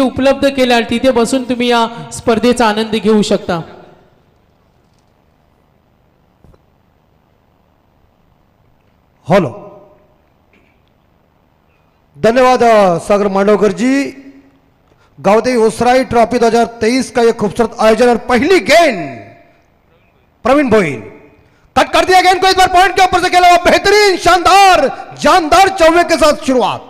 उपलब्ध केल्या तिथे बसून तुम्ही या स्पर्धेचा आनंद घेऊ शकता। हॅलो, धन्यवाद सागर मांडवकर जी। गावदेवी ओसराई ट्रॉफी 2023 का ये खूबसूरत आयोजन और पहली गेंद प्रवीण भोईन कट कर दिया। गेंद को इस बार पॉइंट के ऊपर से खेला हुआ बेहतरीन शानदार जानदार चौवे के साथ शुरुआत।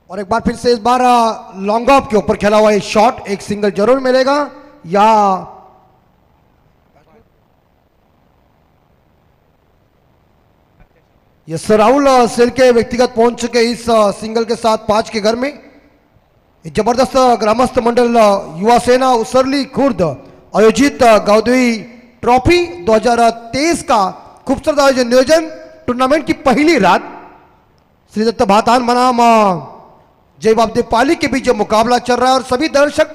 और एक बार फिर से इस बार लॉन्ग ऑफ के ऊपर खेला हुआ ये शॉट एक सिंगल जरूर मिलेगा या यस राहुल सेल के व्यक्तिगत पहुंच चुके इस सिंगल के साथ 5 के घर में। जबरदस्त ग्रामस्थ मंडल युवा सेना उसरली खुर्द आयोजित गावदेवी ट्रॉफी 2023 का खूबसूरत आयोजन नियोजन टूर्नामेंट की पहली रात श्री दत्त भातान बनाम जय बाबदेव पाली के बीच मुकाबला चल रहा है और सभी दर्शक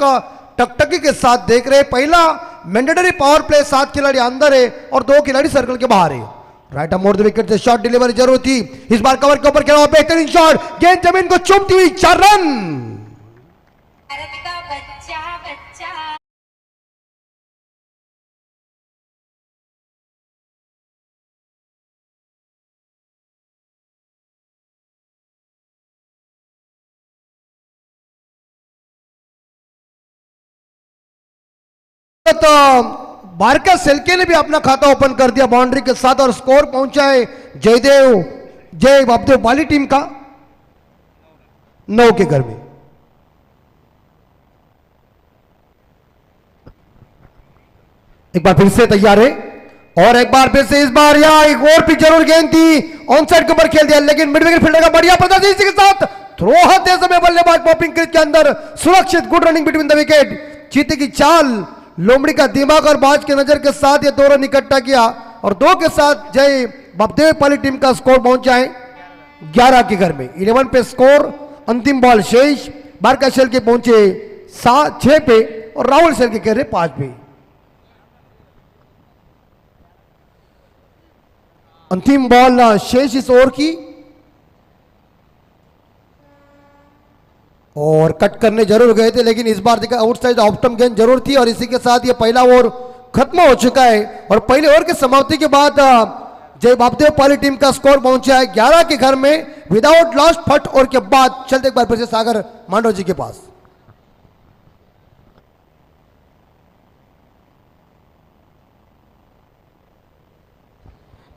टकटकी के साथ देख रहे हैं। पहला मैंडेटरी पावर प्ले 7 खिलाड़ी अंदर है और 2 खिलाड़ी सर्कल के बाहर है। राइट मोड़ the wicket say shot delivery जरूर थी। इस बार कवर के ऊपर खेला बेहतरीन शॉट, गेंद जमीन को चूमती हुई 4 रन। बारका सेल्के ने भी अपना खाता ओपन कर दिया बाउंड्री के साथ और स्कोर पहुंचा है जय बाबदेव पाली टीम का 9 के घर में। एक बार फिर से तैयार है और एक बार फिर से इस बार यहां एक और भी जरूर गेंद थी ऑन साइड के ऊपर खेल दिया, लेकिन मिड विकेट फील्डर का बढ़िया प्रदर्शन इसी के साथ थ्रो हाथ समय बल्लेबाज पॉपिंग क्रीज के अंदर सुरक्षित good running between the wicket. चीते की चाल, लोमड़ी का दिमाग और बाज की नजर के साथ ये 2 रन इकट्ठा किया और 2 के साथ जय बाबदेव पाली टीम का स्कोर पहुंचा है 11 के घर में। 11 पे स्कोर, अंतिम बॉल शेष बारका शेल के पहुंचे 6 पे और राहुल शेल के कह रहे 5 पे। अंतिम बॉल शेष इस ओवर की और कट करने जरूर गए थे, लेकिन इस बार देखा आउटसाइड ऑप्टम गेंद जरूर थी और इसी के साथ ये पहला ओवर खत्म हो चुका है और पहले ओवर की समाप्ति के बाद जय बाबदेव पाली टीम का स्कोर पहुंचा है 11 के घर में विदाउट लॉस फट ओवर के बाद। चलते एक बार फिर से सागर मांडव जी के पास।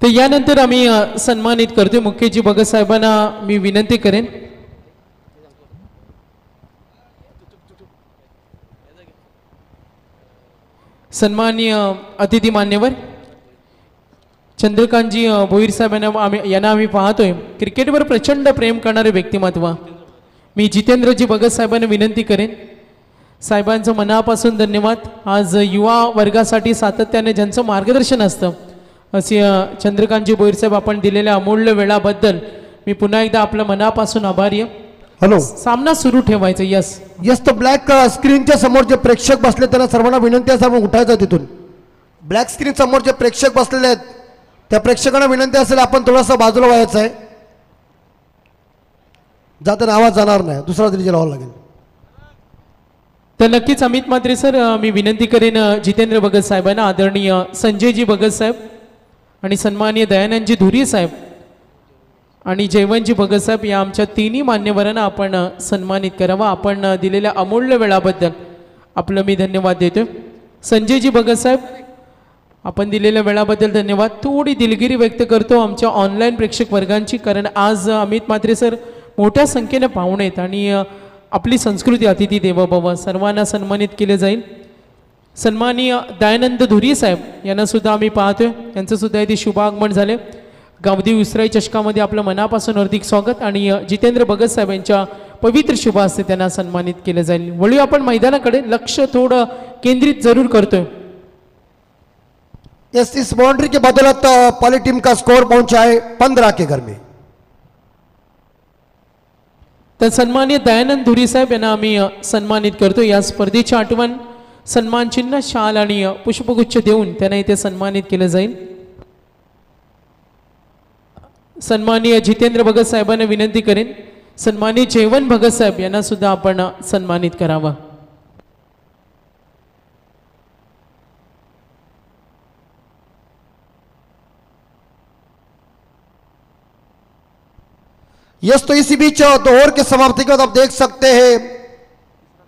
तर यानंतर आम्ही सन्मानित करतोय मुख्यजी भगत साहेबांना मी विनंती करेन सन्माननीय अतिथी मान्यवर चंद्रकांतजी भोईर साहेब यांना आम्ही पाहतोय क्रिकेटवर प्रचंड प्रेम करणारे व्यक्तिमत्व। मी जितेंद्रजी भगत साहेबांना विनंती करेन साहेबांचं मनापासून धन्यवाद। आज युवा वर्गासाठी सातत्याने ज्यांचं मार्गदर्शन असतं असे चंद्रकांतजी भोईर साहेब आपण दिलेल्या अमूल्य वेळाबद्दल मी पुन्हा एकदा आपल्या मनापासून आभारी आहे। हॅलो, सामना सुरू ठेवायचा। यस तो ब्लॅक स्क्रीनच्या समोर जे प्रेक्षक बसले त्यांना सर्वांना विनंती आहे आपण उठायचं तिथून। ब्लॅक स्क्रीन समोर जे प्रेक्षक बसलेले आहेत त्या प्रेक्षकांना विनंती असेल आपण थोडासा बाजूला व्हायचं आहे, जाताना आवाज जाणार नाही, दुसरा तरी लावावा लागेल। तर नक्कीच अमित म्हात्रे सर मी विनंती करेन जितेंद्र भगत साहेबांना, आदरणीय संजयजी भगत साहेब आणि सन्माननीय दयानंदजी धुरी साहेब आणि जयवंतजी भगत साहेब या आमच्या तिन्ही मान्यवरांना आपण सन्मानित करावा। आपण दिलेल्या अमूल्य वेळाबद्दल आपलं मी धन्यवाद देतो। संजयजी भगत साहेब आपण दिलेल्या वेळाबद्दल धन्यवाद। थोडी दिलगिरी व्यक्त करतो आमच्या ऑनलाईन प्रेक्षक वर्गांची, कारण आज अमित म्हात्रे सर मोठ्या संख्येने पाहुणे आहेत आणि आपली संस्कृती अतिथी देवो भव सर्वांना सन्मानित केले जाईल। सन्माननीय दयानंद धुरी साहेब यांना सुद्धा आम्ही पाहतोय, यांचं सुद्धा इथे शुभागमन झाले. गावदेवी उसराई चषकामध्ये आपलं मनापासून हार्दिक स्वागत आणि जितेंद्र भगत साहेब यांच्या पवित्र शुभ हस्ते त्यांना सन्मानित केलं जाईल. वळूया आपण मैदानाकडे, लक्ष थोडं केंद्रित जरूर करतोय. इस बाउंड्री के बदौलत पहली टीम का स्कोर पहुंचा है 15 के घर में. तर सन्माननीय दयानंद धुरी साहेब यांना आम्ही सन्मानित करतो. या स्पर्धेची आठवण सन्मान चिन्ह, शाल आणि पुष्पगुच्छ देऊन त्यांना इथे सन्मानित केलं जाईल. सन्माननीय जितेंद्र भगत साहेबांना विनंती करेन, सन्माननीय जयवंत भगत साहेब यांना सुद्धा आपण सन्मानित करावं. यस, तो इसी बीच 2 ओवर के समाप्ति के बाद आप देख सकते हैं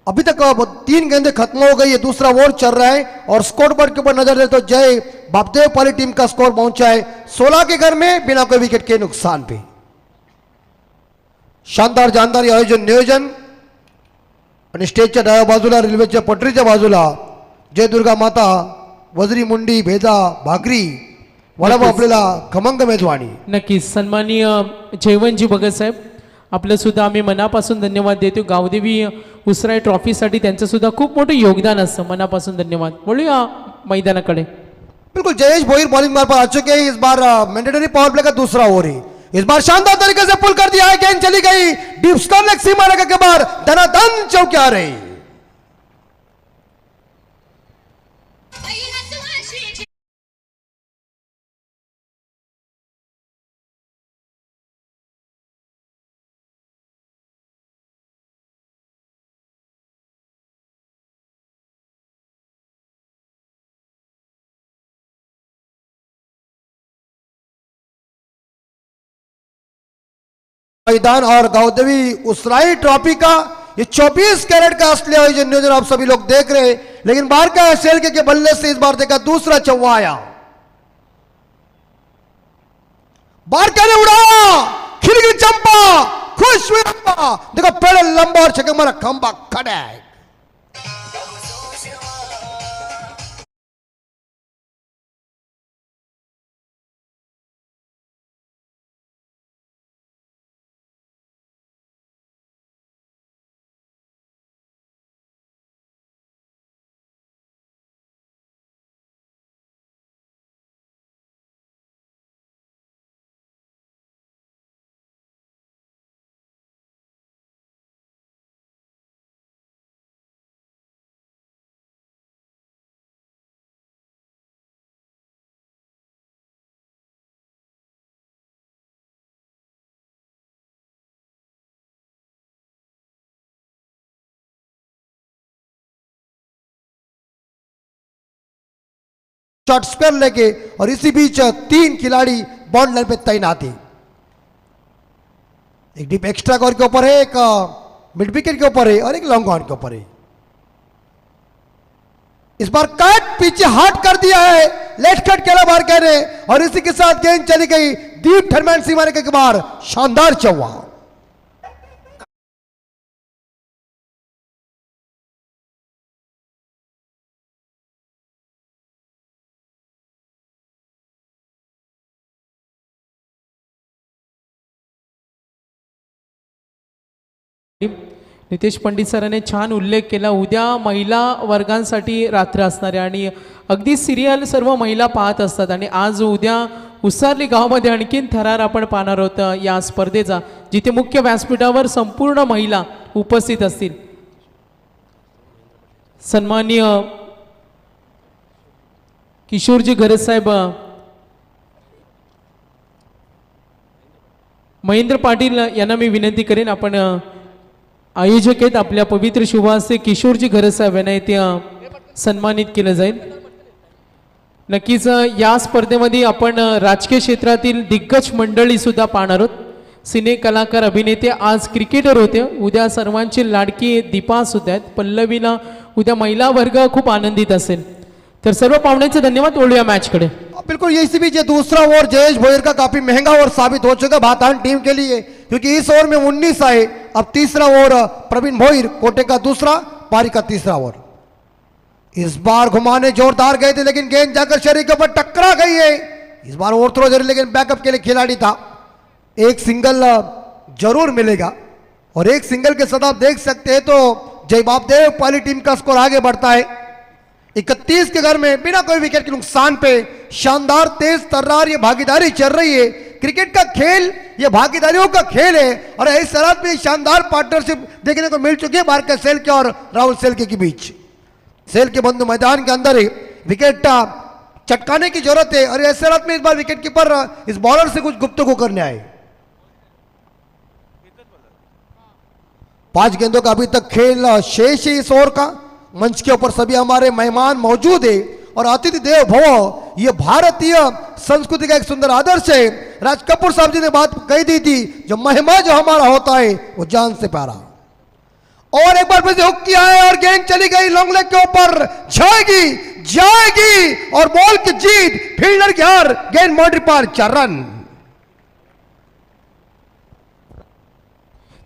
अभी तक 3 गेंदें खत्म हो गई है, दूसरा ओवर चल रहा है और स्कोर बोर्ड के ऊपर नजर दे तो जय बापदेव पाली टीम का स्कोर पहुंचा है 16 के घर में बिना कोई विकेट के नुकसान पे. शानदार जानदार आयोजन नियोजन आणि स्टेजच्या डाव्या बाजूला, रेल्वेच्या पटरीच्या बाजूला जय दुर्गा माता, वजरी मुंडी, भेदा, भाकरी, वडापाव आपल्याला खमंग मेजवानी. नक्कीच सन्माननीय जयवंतजी भगत साहेब आपलं सुद्धा आम्ही मनापासून धन्यवाद देतो. गावदेवी उसराई ट्रॉफीसाठी त्यांचं सुद्धा खूप मोठं योगदान असतं, मनापासून धन्यवाद. बोलूया मैदानाकडे. बिल्कुल जयेश भोईर बॉलिंग मार पर आ चुके हैं. इस बार मैंडेटरी पावर प्ले का दूसरा ओवर है. इस बार शानदार तरीके से पुल कर दिया है, गेंद चली गई डीप स्क्वायर लेग सीमा रेखा के बाहर, धनाधन चौके आ रही. मैदान और गावदेवी उसराई ट्रॉफी का ये 24 कैरेट का असली आयोजन नियोजन आप सभी लोग देख रहे हैं, लेकिन बाहर का शेल के बल्ले से इस बार देखा दूसरा चौवा आया. बाहर क्या ने उड़ाया, खिल गई चंपा, खुश हुई चंपा. देखो पेड़ लंबा और छक्का मारा, खंबा खड़ा है. शॉट स्क्वायर लेके और इसी बीच 3 खिलाड़ी बॉन्ड लाइन पे तैनात है. एक डीप एक्स्ट्रा कवर के ऊपर है, एक मिड विकेट के ऊपर है और एक लॉन्ग ऑन के ऊपर है. इस बार कट पीछे हाथ कर दिया है, लेट कट केला बार कह रहे और इसी के साथ गेंद चली गई डीप टर्नमैन सीमा रेखा के बाहर, शानदार चौवा. नितेश पंडित सरांनी छान उल्लेख केला. उद्या महिला वर्गांसाठी रात्र असणारे आणि अगदी सिरियल सर्व महिला पाहत असतात आणि आज उद्या उसारली गावामध्ये आणखीन थरार आपण पाहणार आहोत या स्पर्धेचा, जिथे मुख्य व्यासपीठावर संपूर्ण महिला उपस्थित असतील. सन्माननीय किशोरजी घरत साहेब, महेंद्र पाटील यांना मी विनंती करेन, आपण आयोजक आहेत, आपल्या पवित्र शुभास्ते किशोरजी घरत साहेब यांना इथे सन्मानित केलं जाईल. नक्कीच या स्पर्धेमध्ये आपण राजकीय क्षेत्रातील दिग्गज मंडळी सुद्धा पाहणार आहोत. सिने कलाकार, अभिनेते, आज क्रिकेटर होते, उद्या सर्वांची लाडकी दीपा सुद्धा आहेत. पल्लवीला उद्या महिला वर्ग खूप आनंदित असेल. तर सर्व पाहुण्यांचे धन्यवाद. ओळूया मॅचकडे. बिल्कुल इसी बीच दूसरा ओवर जयेश भोईर का काफी महंगा ओवर साबित हो चुका भातान टीम के लिए, क्योंकि इस ओवर में 19 आए. अब तीसरा ओवर प्रवीण भोईर, कोटे का दूसरा, पारी का तीसरा ओवर. इस बार घुमाने जोरदार गए थे लेकिन गेंद जाकर शरीर के ऊपर टकरा गई है। इस बार ओवर थ्रो जरूर लेकिन बैकअप के लिए खिलाड़ी था। एक सिंगल जरूर मिलेगा और एक सिंगल के साथ आप देख सकते हैं तो जय बापदेव पहली टीम का स्कोर आगे बढ़ता है। 31 के घर में बिना कोई विकेट के नुकसान पे शानदार तेज तर्रार ये भागीदारी चल रही है। क्रिकेट का खेल ये भागीदारियों का खेल है और इस शरारत में शानदार पार्टनरशिप देखने को मिल चुकी है भारत सेल के और राहुल सेल के बीच। सेल के बंधु मैदान के अंदर ही विकेट चटकाने की जरूरत है और इस शरारत में इस बार विकेट कीपर इस बॉलर से कुछ गुप्तगू करने आए। 5 गेंदों का अभी तक खेल शेष है इस ओवर का। मंच के ऊपर सभी हमारे मेहमान मौजूद है और अतिथि देव भव ये भारतीय संस्कृति का एक सुंदर आदर्श है। राज कपूर साहब जी ने बात कही दी थी, जो महिमा जो हमारा होता है वो जान से प्यारा। और एक बार फिर से हुक किया है और गेंद चली गई लॉन्ग लेग के ऊपर, जाएगी जाएगी और बॉल की जीत, फील्डर की हार, गेंद बाउंड्री पार 4 रन।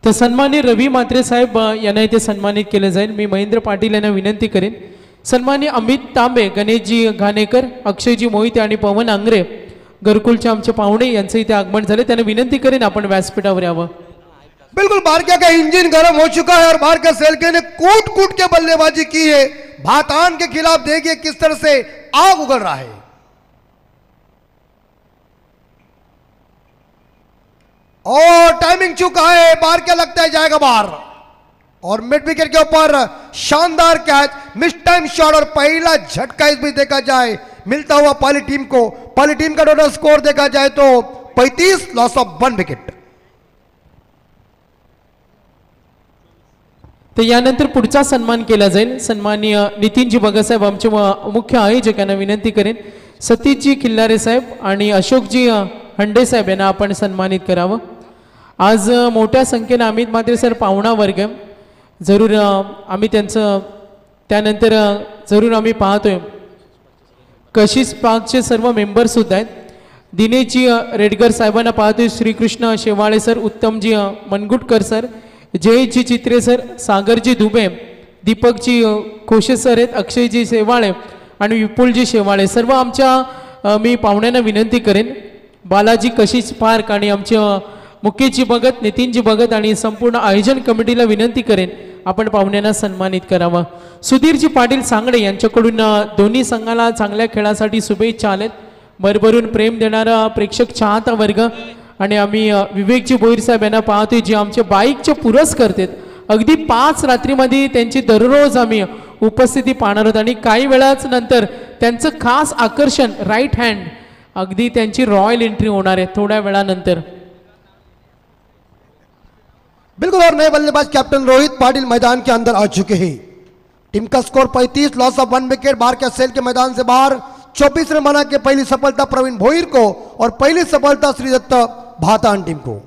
तर सन्माननीय रवी म्हात्रे साहेब यांना इथे सन्मानित केले जाईल। मी महेंद्र पाटील यांना विनंती करेन। सन्माननीय अमित तांबे, गणेशजी घाणेकर, अक्षयजी मोहिते आणि पवन आंग्रे घरकुलचे आमचे पाहुणे यांचं इथे आगमन झाले। त्यांना विनंती करेन आपण व्यासपीठावर यावं। बिल्कुल भारतीय का इंजन गर्म हो चुका है और भारतीय सेल ने कूट कूट के बल्लेबाजी की है। भातान के खिलाफ देखिए किस तरह से आग उगल रहा है। और टाइमिंग चुका है, बाहर क्या लगता है जाएगा बाहर और मिड विकेट के ऊपर शानदार कैच, मिस टाइम शॉट और पहला झटका इस बीच देखा जाए मिलता हुआ पहली टीम को। पहली टीम का टोटल स्कोर देखा जाए तो 35, लॉस ऑफ 1 विकेट। तर यानंतर पुढचा सन्मान केला जाईल। सन्माननीय नितीनजी बगासाहेब आमचे मुख्य आयोजक यांना विनंती करेन सतीशजी खिल्लारे साहेब आणि अशोकजी हंडे साहेब यांना आपण सन्मानित करावं। आज मोठ्या संख्येने अमित म्हात्रे सर पाहुणा वर्ग जरूर आम्ही त्यांचं त्यानंतर जरूर आम्ही पाहतोय। कशिश पार्कचे सर्व मेंबर सुद्धा आहेत। दिनेशजी रेडगर साहेबांना पाहतोय, श्रीकृष्ण शेवाळे सर, उत्तमजी मनगुटकर सर, जयजी चित्रे सर, सागरजी दुबे, दीपकजी खोशे सर आहेत, अक्षयजी शेवाळे आणि विपुलजी शेवाळे सर्व आमच्या मी पाहुण्यांना विनंती करेन बालाजी कशिश पार्क आणि आमचे मुकेशजी भगत, नितीनजी भगत आणि संपूर्ण आयोजन कमिटीला विनंती करेन आपण पाहुण्यांना सन्मानित करावं। सुधीरजी पाटील सांगडे यांच्याकडून दोन्ही संघाला चांगल्या खेळासाठी शुभेच्छा आलेत। भरभरून प्रेम देणारा प्रेक्षक चाहता वर्ग आणि आम्ही विवेकजी बोईर साहेब यांना पाहतोय जे आमचे बाईकचे पुरस्कर्ते आहेत। अगदी 5 रात्रीमध्ये त्यांची दररोज आम्ही उपस्थिती पाहणार आहोत आणि काही वेळाच नंतर त्यांचं खास आकर्षण राईट हँड अगदी त्यांची रॉयल एंट्री होणार आहे थोड्या वेळानंतर। बिल्कुल और नए बल्लेबाज कैप्टन रोहित पाटिल मैदान के अंदर आ चुके हैं। टीम का स्कोर 35, लॉस ऑफ 1 विकेट। बाहर के सेल के मैदान से बाहर 24 रन बना के पहली सफलता प्रवीण भोईर को और पहली सफलता श्रीदत्त भातान टीम को।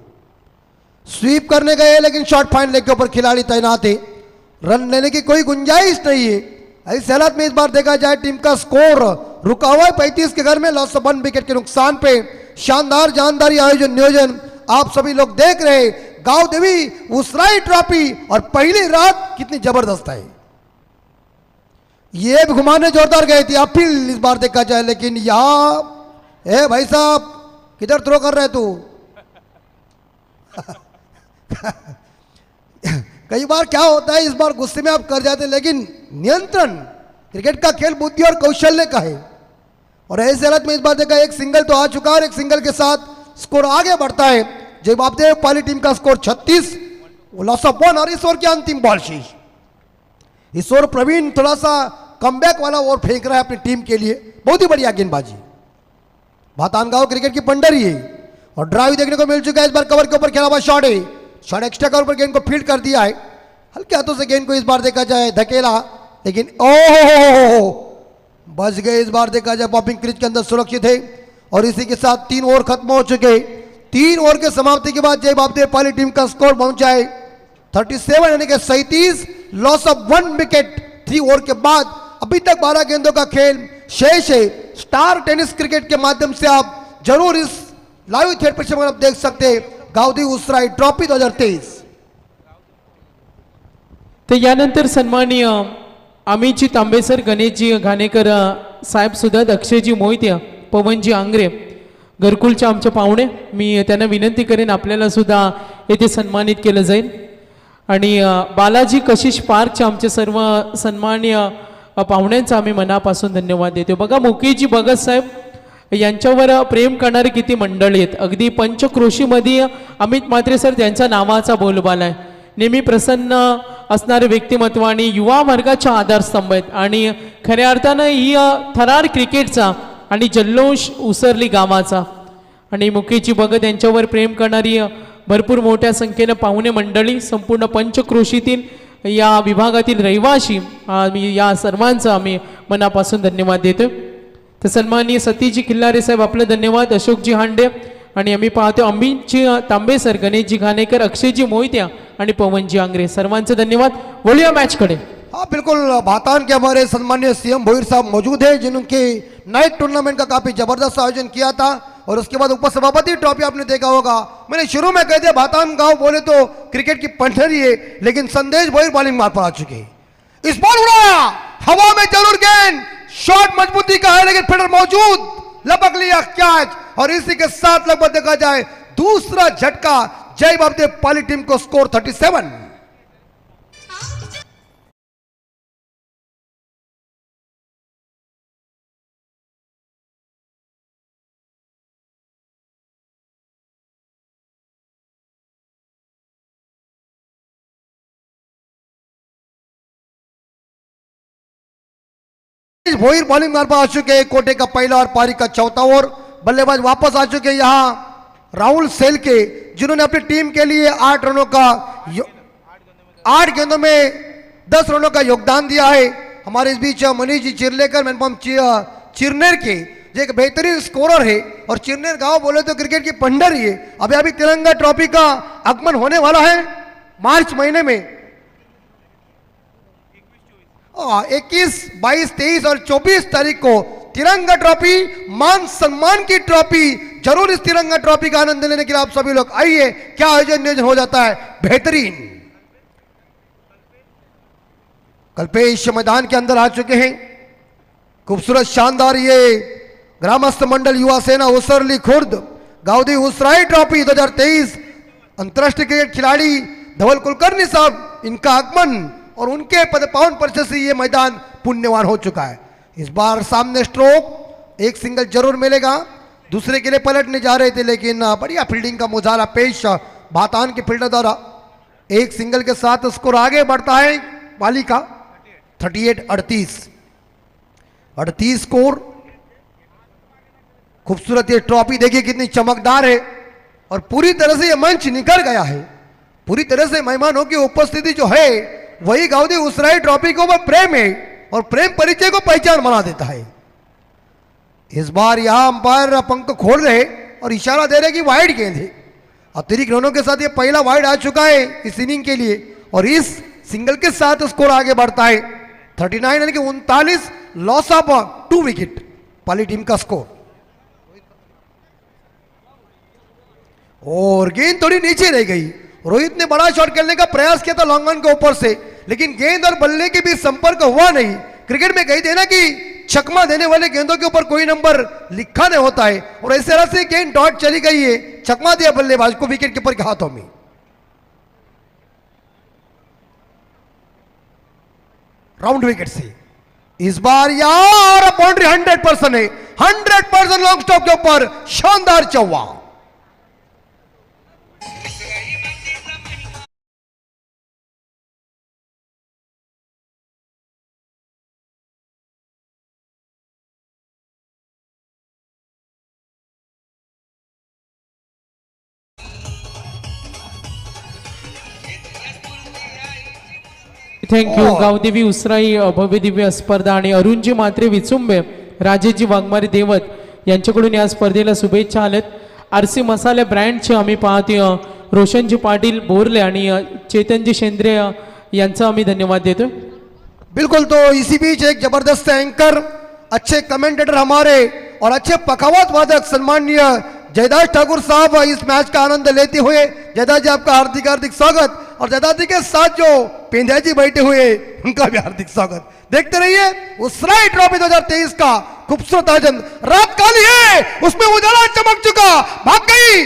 स्वीप करने गए लेकिन शॉर्ट फाइन लेग के ऊपर खिलाड़ी तैनात है, रन लेने की कोई गुंजाइश नहीं है। ऐसे हालात में इस बार देखा जाए टीम का स्कोर रुका हुआ है 35 के घर में, लॉस ऑफ 1 विकेट के नुकसान पे। शानदार जानदारी आयोजन नियोजन आप सभी लोग देख रहे हैं। गांव देवी उसराई ट्रॉफी और पहली रात कितनी जबरदस्त है। ये भी घुमाने जोरदार गए थे अपील इस बार देखा जाए, लेकिन यहां ए भाई साहब किधर थ्रो कर रहे तू कई बार क्या होता है इस बार गुस्से में आप कर जाते हैं, लेकिन नियंत्रण क्रिकेट का खेल बुद्धि और कौशल्य का है। और ऐसे हालत में इस बार देखा एक सिंगल तो आ चुका है और एक सिंगल के साथ स्कोर आगे बढ़ता है। जय बापदेव पहली टीम का स्कोर 36, लॉस ऑफ 1 और इस ओवर की अंतिम बॉल शेष। इस ओवर प्रवीण थोड़ा सा कमबैक वाला ओवर फेंक रहा है अपनी टीम के लिए, बहुत ही बढ़िया गेंदबाजी। भातानगांव क्रिकेट की पंडरी है और ड्राइव देखने को मिल चुका है। इस बार कवर के ऊपर खेला हुआ शॉट है, शॉट एक्स्ट्रा कवर पर गेंद को फील्ड कर दिया है। हल्के हाथों से गेंद को इस बार देखा जाए धकेला, लेकिन ओहो बच गए। इस बार देखा जाए पॉपिंग क्रीज के अंदर सुरक्षित है और इसी के साथ 3 ओवर खत्म हो चुके। 3 ओवर के समाप्ति के बाद जय बापदेव पहली टीम का स्कोर पहुंचा है 37 यानी कि 37, लॉस ऑफ 1 विकेट। 3 ओवर के बाद अभी तक 12 गेंदों का खेल शेष है। स्टार टेनिस क्रिकेट के माध्यम से आप जरूर इस लाइव थेट प्रक्षेपण आप देख सकते हैं गावदी उसराई ट्रॉफी 2023। तर यानंतर सन्माननीय अमितजी तांबेसर, गणेशजी घाणेकर साहेब सुद्धा, अक्षयजी मोहिते, पवनजी आंग्रे, घरकुलचे आमचे पाहुणे, मी त्यांना विनंती करेन आपल्याला सुद्धा येथे सन्मानित केलं जाईल. आणि बालाजी कशिश पार्कचे आमचे सर्व सन्माननीय पाहुण्यांचा आम्ही मनापासून धन्यवाद देतो. बघा मुकेशजी भगत साहेब यांच्यावर प्रेम करणारे किती मंडळी आहेत. अगदी पंचक्रोशीमध्ये अमित म्हात्रे सर त्यांच्या नावाचा बोलबाला आहे. नेहमी प्रसन्न असणारे व्यक्तिमत्व आणि युवा वर्गाच्या आधारस्तंभ आहेत. आणि खऱ्या अर्थानं ही थरार क्रिकेटचा आणि जल्लोष उसरली गावाचा. आणि मुकेशजी भगत यांच्यावर प्रेम करणारी भरपूर मोठ्या संख्येनं पाहुणे मंडळी, संपूर्ण पंचक्रोशीतील या विभागातील रहिवासी, मी या सर्वांचं आम्ही मनापासून धन्यवाद देतो. तर सन्माननीय सतीशजी खिल्लारे साहेब आपलं धन्यवाद, अशोकजी हांडे, आणि आम्ही पाहतो अमितजी तांबेसर, गणेशजी घाणेकर, अक्षयजी मोहित्या आणि पवनजी आंग्रे, सर्वांचे धन्यवाद. वळूया मॅचकडे. हाँ बिल्कुल, भातान के हमारे सम्मानीय सीएम भोईर साहब मौजूद है जिनके नाइट टूर्नामेंट का काफी जबरदस्त आयोजन किया था. और उसके बाद उपसभापति ट्रॉफी आपने देखा होगा. मैंने शुरू में कह दिया भातान गांव बोले तो क्रिकेट की पंठरी है, लेकिन संदेश भोईर बॉलिंग मार पर आ चुके हैं. इस बॉल उड़ाया, हवा में जरूर गेंद, शॉट मजबूती का है लेकिन फील्डर मौजूद, लपक लिया कैच. और इसी के साथ लगभग देखा जाए दूसरा झटका, जय बाबदेव पाली टीम को स्कोर 37. भोईर बॉलिंग मार पर आ चुके हैं. कोटे का पहला और पारी का चौथा ओवर. बल्लेबाज वापस आ चुके हैं यहाँ राहुल सेल के, जिन्होंने अपनी टीम के लिए 8 रनों का 8 गेंदों में 10 रनों का योगदान दिया है. हमारे इस बीच मनीष जी चिरलेकर, मैनपम चिरनेर के, जो एक बेहतरीन स्कोरर है. और चिरनेर गांव बोले तो क्रिकेट की पंडर ही है. अभी तिरंगा ट्रॉफी का आगमन होने वाला है मार्च महीने में. 21, 22, 23 और 24 तारीख को तिरंगा ट्रॉफी, मान सम्मान की ट्रॉफी. जरूर इस तिरंगा ट्रॉफी का आनंद लेने के लिए आप सभी लोग आइए. क्या आयोजन नियोजन हो जाता है, बेहतरीन. कल्पेश मैदान के अंदर आ चुके हैं. खूबसूरत शानदार ये ग्रामस्थ मंडल युवा सेना उसरली खुर्द गाउदी उसराई ट्रॉफी 2023 अंतर्राष्ट्रीय क्रिकेट खिलाड़ी धवल कुलकर्णी साहब, इनका आगमन और उनके पावन परिचय से ये मैदान पुण्यवान हो चुका है. इस बार सामने स्ट्रोक, एक सिंगल जरूर मिलेगा. दूसरे के लिए पलटने जा रहे थे लेकिन बढ़िया फील्डिंग का मुजाहरा पेश भातान के फील्डर द्वारा. एक सिंगल के साथ स्कोर आगे बढ़ता है पाली का 38-38 स्कोर. खूबसूरत ये ट्रॉफी देखिए कितनी चमकदार है और पूरी तरह से ये मंच निकल गया है. पूरी तरह से मेहमानों की उपस्थिति जो है वही गाउदी उसराई ट्रॉफी को वो प्रेम है और प्रेम परिचय को पहचान बना देता है. इस बार यहां अंपायर पंख खोल रहे और इशारा दे रहे कि वाइड गेंद है. अतिरिक्त रनों के साथ ये पहला वाइड आ चुका है इस इनिंग के लिए. और इस सिंगल के साथ स्कोर आगे बढ़ता है 39 यानी कि 39, loss of 2 wicket Pali team का स्कोर. और गेंद थोड़ी नीचे रह गई. रोहित ने बड़ा शॉट खेलने का प्रयास किया था लॉन्ग ऑन के ऊपर से, लेकिन गेंद और बल्ले के बीच संपर्क हुआ नहीं. क्रिकेट में कही देना कि छक्मा देने वाले गेंदों के ऊपर कोई नंबर लिखा नहीं होता है. और इस तरह से गेंद डॉट चली गई है, छक्मा दिया बल्लेबाज को विकेट कीपर के हाथों में. राउंड विकेट से इस बार यार बाउंड्री 100% है. 100% लॉन्ग स्टॉप के ऊपर शानदार चौवा. थँक्यू. गावदेवी उसराई भव्य दिव्य स्पर्धा आणि अरुणजी मात्रे विचुंबे, राजेशजी वाघमारे देवत यांच्याकडून या स्पर्धेला शुभेच्छा आल्यात. आरसी मसाले ब्रँडचे आम्ही पाहतो रोशनजी पाटील बोरले आणि चेतनजी शेंद्रे यांचा आम्ही धन्यवाद देतो. बिल्कुल. तो इसी बीच एक जबरदस्त एंकर, अच्छे कमेंटेटर हमारे और अच्छे पखावत वादक सन्माननीय जयदास ठाकुर साहब इस मैच का आनंद लेते हुए. जयदास जी आपका हार्दिक हार्दिक स्वागत. और दादाजी के साथ जो पेंध्या जी बैठे हुए उनका भी हार्दिक स्वागत। देखते रहिए उसराई ट्रॉफी 2023 का खूबसूरत आयोजन। रात काली है, उसमें उजाला चमक चुका, भाग गई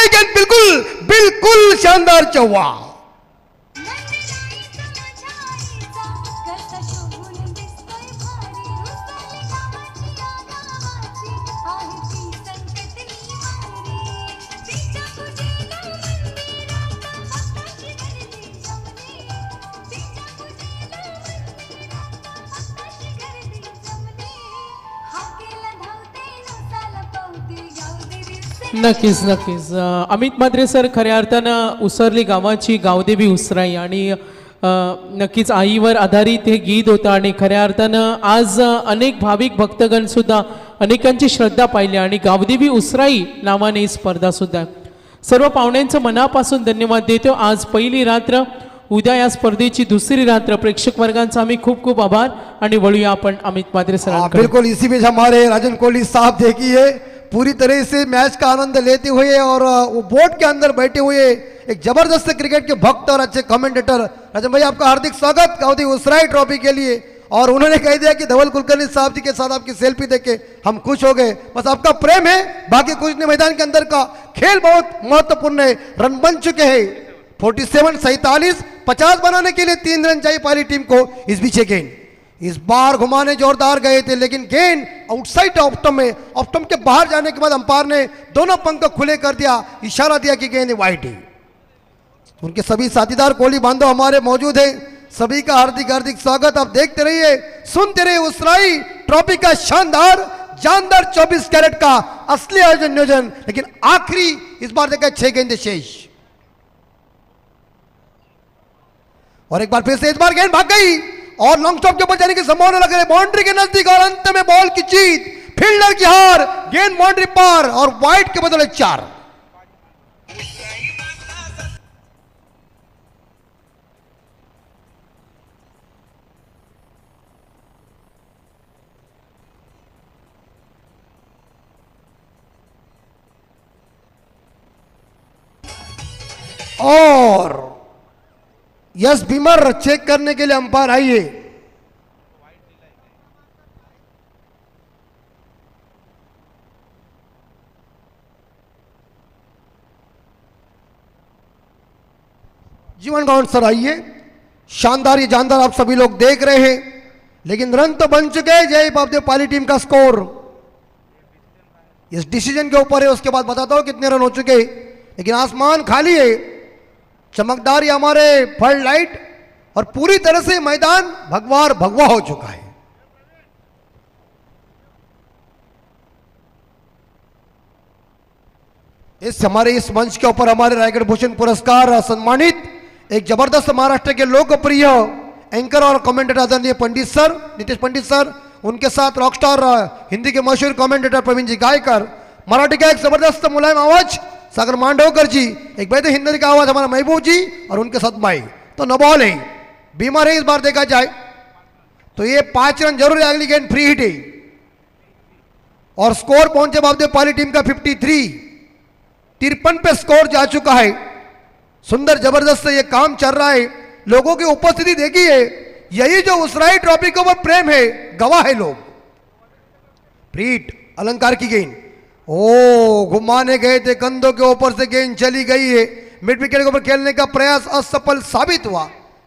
गेंद, बिल्कुल बिल्कुल शानदार चौवा। नक्कीच नक्कीच अमित म्हात्रे सर, खऱ्या अर्थानं उसरली गावाची गावदेवी उसराई आणि नक्कीच आईवर आधारित हे गीत होतं आणि खऱ्या अर्थानं आज अनेक भाविक भक्तगण सुद्धा अनेकांची श्रद्धा पाहिली आणि गावदेवी उसराई नावाने ही स्पर्धा सुद्धा आहे. सर्व पाहुण्यांचं मनापासून धन्यवाद देतो. आज पहिली रात्र, उद्या या स्पर्धेची दुसरी रात्र. प्रेक्षक वर्गांचा आम्ही खूप खूप आभार आणि वळूया आपण अमित म्हात्रे सरांकडे. बिल्कुल इसी बीच हमारे राजन कोहली साहब देखिए पूरी तरह से मैच का आनंद लेते हुए और वो बोर्ड के अंदर बैठे हुए एक जबरदस्त क्रिकेट के भक्त और अच्छे कमेंटेटर। राजन भाई आपका हार्दिक स्वागत गावदेवी उसराई ट्रॉफी के लिए। और उन्होंने कह दिया कि धवल कुलकर्णी साहब जी के साथ आपकी सेल्फी देके हम खुश हो गए। बस आपका प्रेम है, बाकी कुछ नहीं। मैदान के अंदर का खेल बहुत महत्वपूर्ण है। रन बन चुके हैं 47, 47, 50 बनाने के लिए 3 रन चाहिए पहली टीम को। इस बीच गेंद इस बार घुमाने जोरदार गए थे, लेकिन गेंद आउटसाइड ऑफ्टम में, ऑफ्टम के बाहर जाने के बाद अंपायर ने दोनों पंख खुले कर दिया, इशारा दिया कि गेंद वाइड है। उनके सभी साथीदार कोहली बांधव हमारे मौजूद हैं, सभी का हार्दिक हार्दिक स्वागत। आप देखते रहिए, सुनते रहिए उसराई ट्रॉफी का शानदार जानदार 24 कैरेट का असली आयोजन नियोजन। लेकिन आखिरी इस बार देखा 6 गेंदे शेष और एक बार फिर से इस बार गेंद भाग गई और लॉन्ग स्टॉप के ऊपर जाने की संभावना लग रही है। बाउंड्री के नजदीक और अंत में बॉल की जीत, फील्डर की हार, गेंद बाउंड्री पार और वाइड के बदले 4। और यस बीमर चेक करने के लिए अंपायर आइए। जीवन गौंड सर आइए। शानदार ये जानदार आप सभी लोग देख रहे हैं, लेकिन रन तो बन चुके हैं। जय बाबदेव पाली टीम का स्कोर इस डिसीजन के ऊपर है, उसके बाद बताता हूं कितने रन हो चुके। लेकिन आसमान खाली है, चमकदार ये हमारे फ्लड लाइट और पूरी तरह से मैदान भगवा हो चुका है। इस मंच के ऊपर हमारे रायगढ़ भूषण पुरस्कार सम्मानित एक जबरदस्त महाराष्ट्र के लोकप्रिय एंकर और कमेंटेटर आदरणीय पंडित सर, नीतीश पंडित सर, उनके साथ रॉकस्टार हिंदी के मशहूर कमेंटेटर प्रवीण जी गायकर, मराठी का एक जबरदस्त मुलायम आवाज सागर मांडवकर जी, एक बेहतर हिंदी का आवाज हमारा महबूब जी और उनके साथ माई। तो न बॉल है, बीमार है। इस बार देखा जाए तो ये 5 रन जरूर है, अगली गेंद फ्री हिट है और स्कोर पहुंचे बाबदेव पाली टीम का 53 पे स्कोर जा चुका है। सुंदर जबरदस्त ये काम चल रहा है। लोगों की उपस्थिति देखिए, यही जो उसराई ट्रॉफी के ऊपर प्रेम है, गवाह है लोग। प्रीट अलंकार की गेंद, ओ घुमाने गए थे, कंधों के ऊपर से गेंद चली गई है। मिड विकेट के ऊपर खेलने का प्रयास असफल साबित हुआ।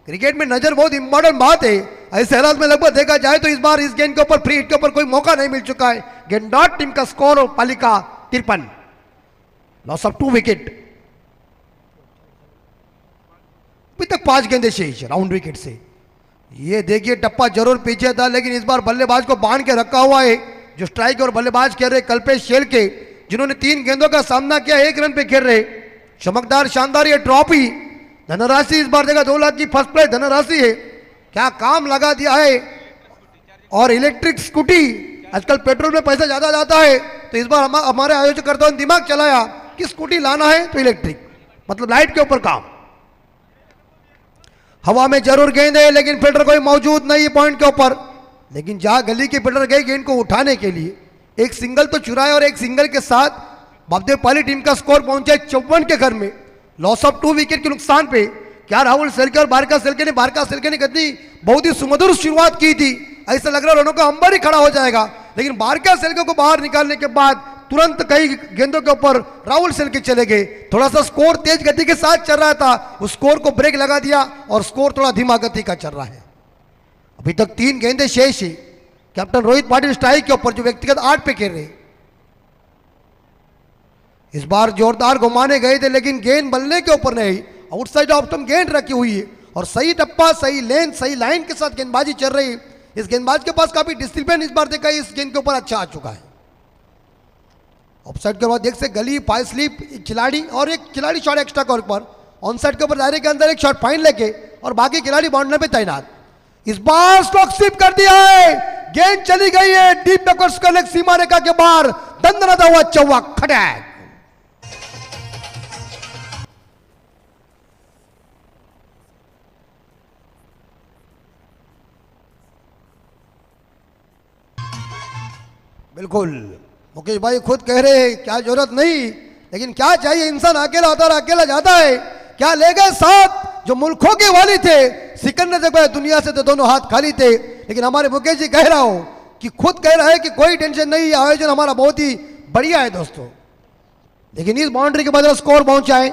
क्रिकेट में नजर बहुत इंपॉर्टेंट बात है। ऐसे हालात में लगभग देखा जाए तो इस बार इस गेंद के ऊपर फ्री हिट के ऊपर कोई मौका नहीं मिल चुका है। गेंद डॉट टीम का स्कोर और पालिका 53, लॉस ऑफ 2 विकेट। अभी तक 5 गेंदे शेष राउंड विकेट से। ये देखिए टप्पा जरूर पीछे था, लेकिन इस बार बल्लेबाज को बांध के रखा हुआ है। जो स्ट्राइक और बल्लेबाज खेल रहे कल्पेश शेलके, जिन्होंने 3 गेंदों का सामना किया, 1 रन पे खेल रहे। चमकदार शानदार ये ट्रॉफी, धनराशि इस बार देखा 2 लाख की फर्स्ट प्राइज धनराशि है। क्या काम लगा दिया है। और इलेक्ट्रिक स्कूटी, आजकल पेट्रोल में पैसा ज्यादा जाता है, तो इस बार हमारे आयोजकर्ताओं ने दिमाग चलाया कि स्कूटी लाना है तो इलेक्ट्रिक, मतलब लाइट के ऊपर काम। हवा में जरूर गेंद है, लेकिन फील्डर कोई मौजूद नहीं पॉइंट के ऊपर। लेकिन जहां गली के फील्डर गए गेंद को उठाने के लिए, एक सिंगल तो चुराया और एक सिंगल के साथ बाबदेव पाली टीम का स्कोर पहुंचा 54 के घर में। लॉस ऑफ 2 विकेट के नुकसान पे क्या राहुल सेलके और बारका सेलके ने कितनी बहुत ही सुमधुर शुरुआत की थी, ऐसा लग रहा रनों का अंबर ही खड़ा हो जाएगा, लेकिन बारका सेलके को बाहर निकालने के बाद तुरंत कई गेंदों के ऊपर राहुल सेलके चले गए। थोड़ा सा स्कोर तेज गति के साथ चल रहा था, उस स्कोर को ब्रेक लगा दिया और स्कोर थोड़ा धीमा गति का चल रहा है। अभी तक 3 गेंदें शेष है। कैप्टन रोहित पाटिल स्ट्राइक के ऊपर जो व्यक्तिगत 8 पे खेल रहे, इस बार जोरदार घुमाने गए थे लेकिन गेंद बल्ले के ऊपर नहीं, आउटसाइड ऑफ स्टंप गेंद रखी हुई है और सही टप्पा, सही लेन, सही लाइन के साथ गेंदबाजी चल रही है। इस गेंदबाज के पास काफी डिसिप्लिन इस बार देखा, इस गेंद के ऊपर अच्छा आ चुका है। ऑफसाइड के बाद देख से गली पाई स्लिप खिलाड़ी और एक खिलाड़ी शॉट एक्स्ट्रा कॉर्क पर, ऑन साइड के ऊपर दायरे के अंदर एक शॉट फाइन लेके और बाकी खिलाड़ी बाउंड्री पे तैनात। इस बार स्ट्रोक स्लिप कर दिया है, गेंद चली गई है डीप बैकवर्ड स्क्वायर सीमा रेखा के बाहर, दंदनाता हुआ चौवा खटैक। बिल्कुल मुकेश भाई खुद कह रहे हैं क्या जरूरत नहीं, लेकिन क्या चाहिए, इंसान अकेला आता है अकेला जाता है। क्या ले गए साथ जो मुल्कों के वाली थे, सिकंदर जब दुनिया से तो दोनों हाथ खाली थे, लेकिन हमारे मुकेश जी कह रहा हो कि खुद कह रहा है कि कोई टेंशन नहीं, आयोजन हमारा बहुत ही बढ़िया है दोस्तों। लेकिन इस बाउंड्री के बाद स्कोर पहुंचा है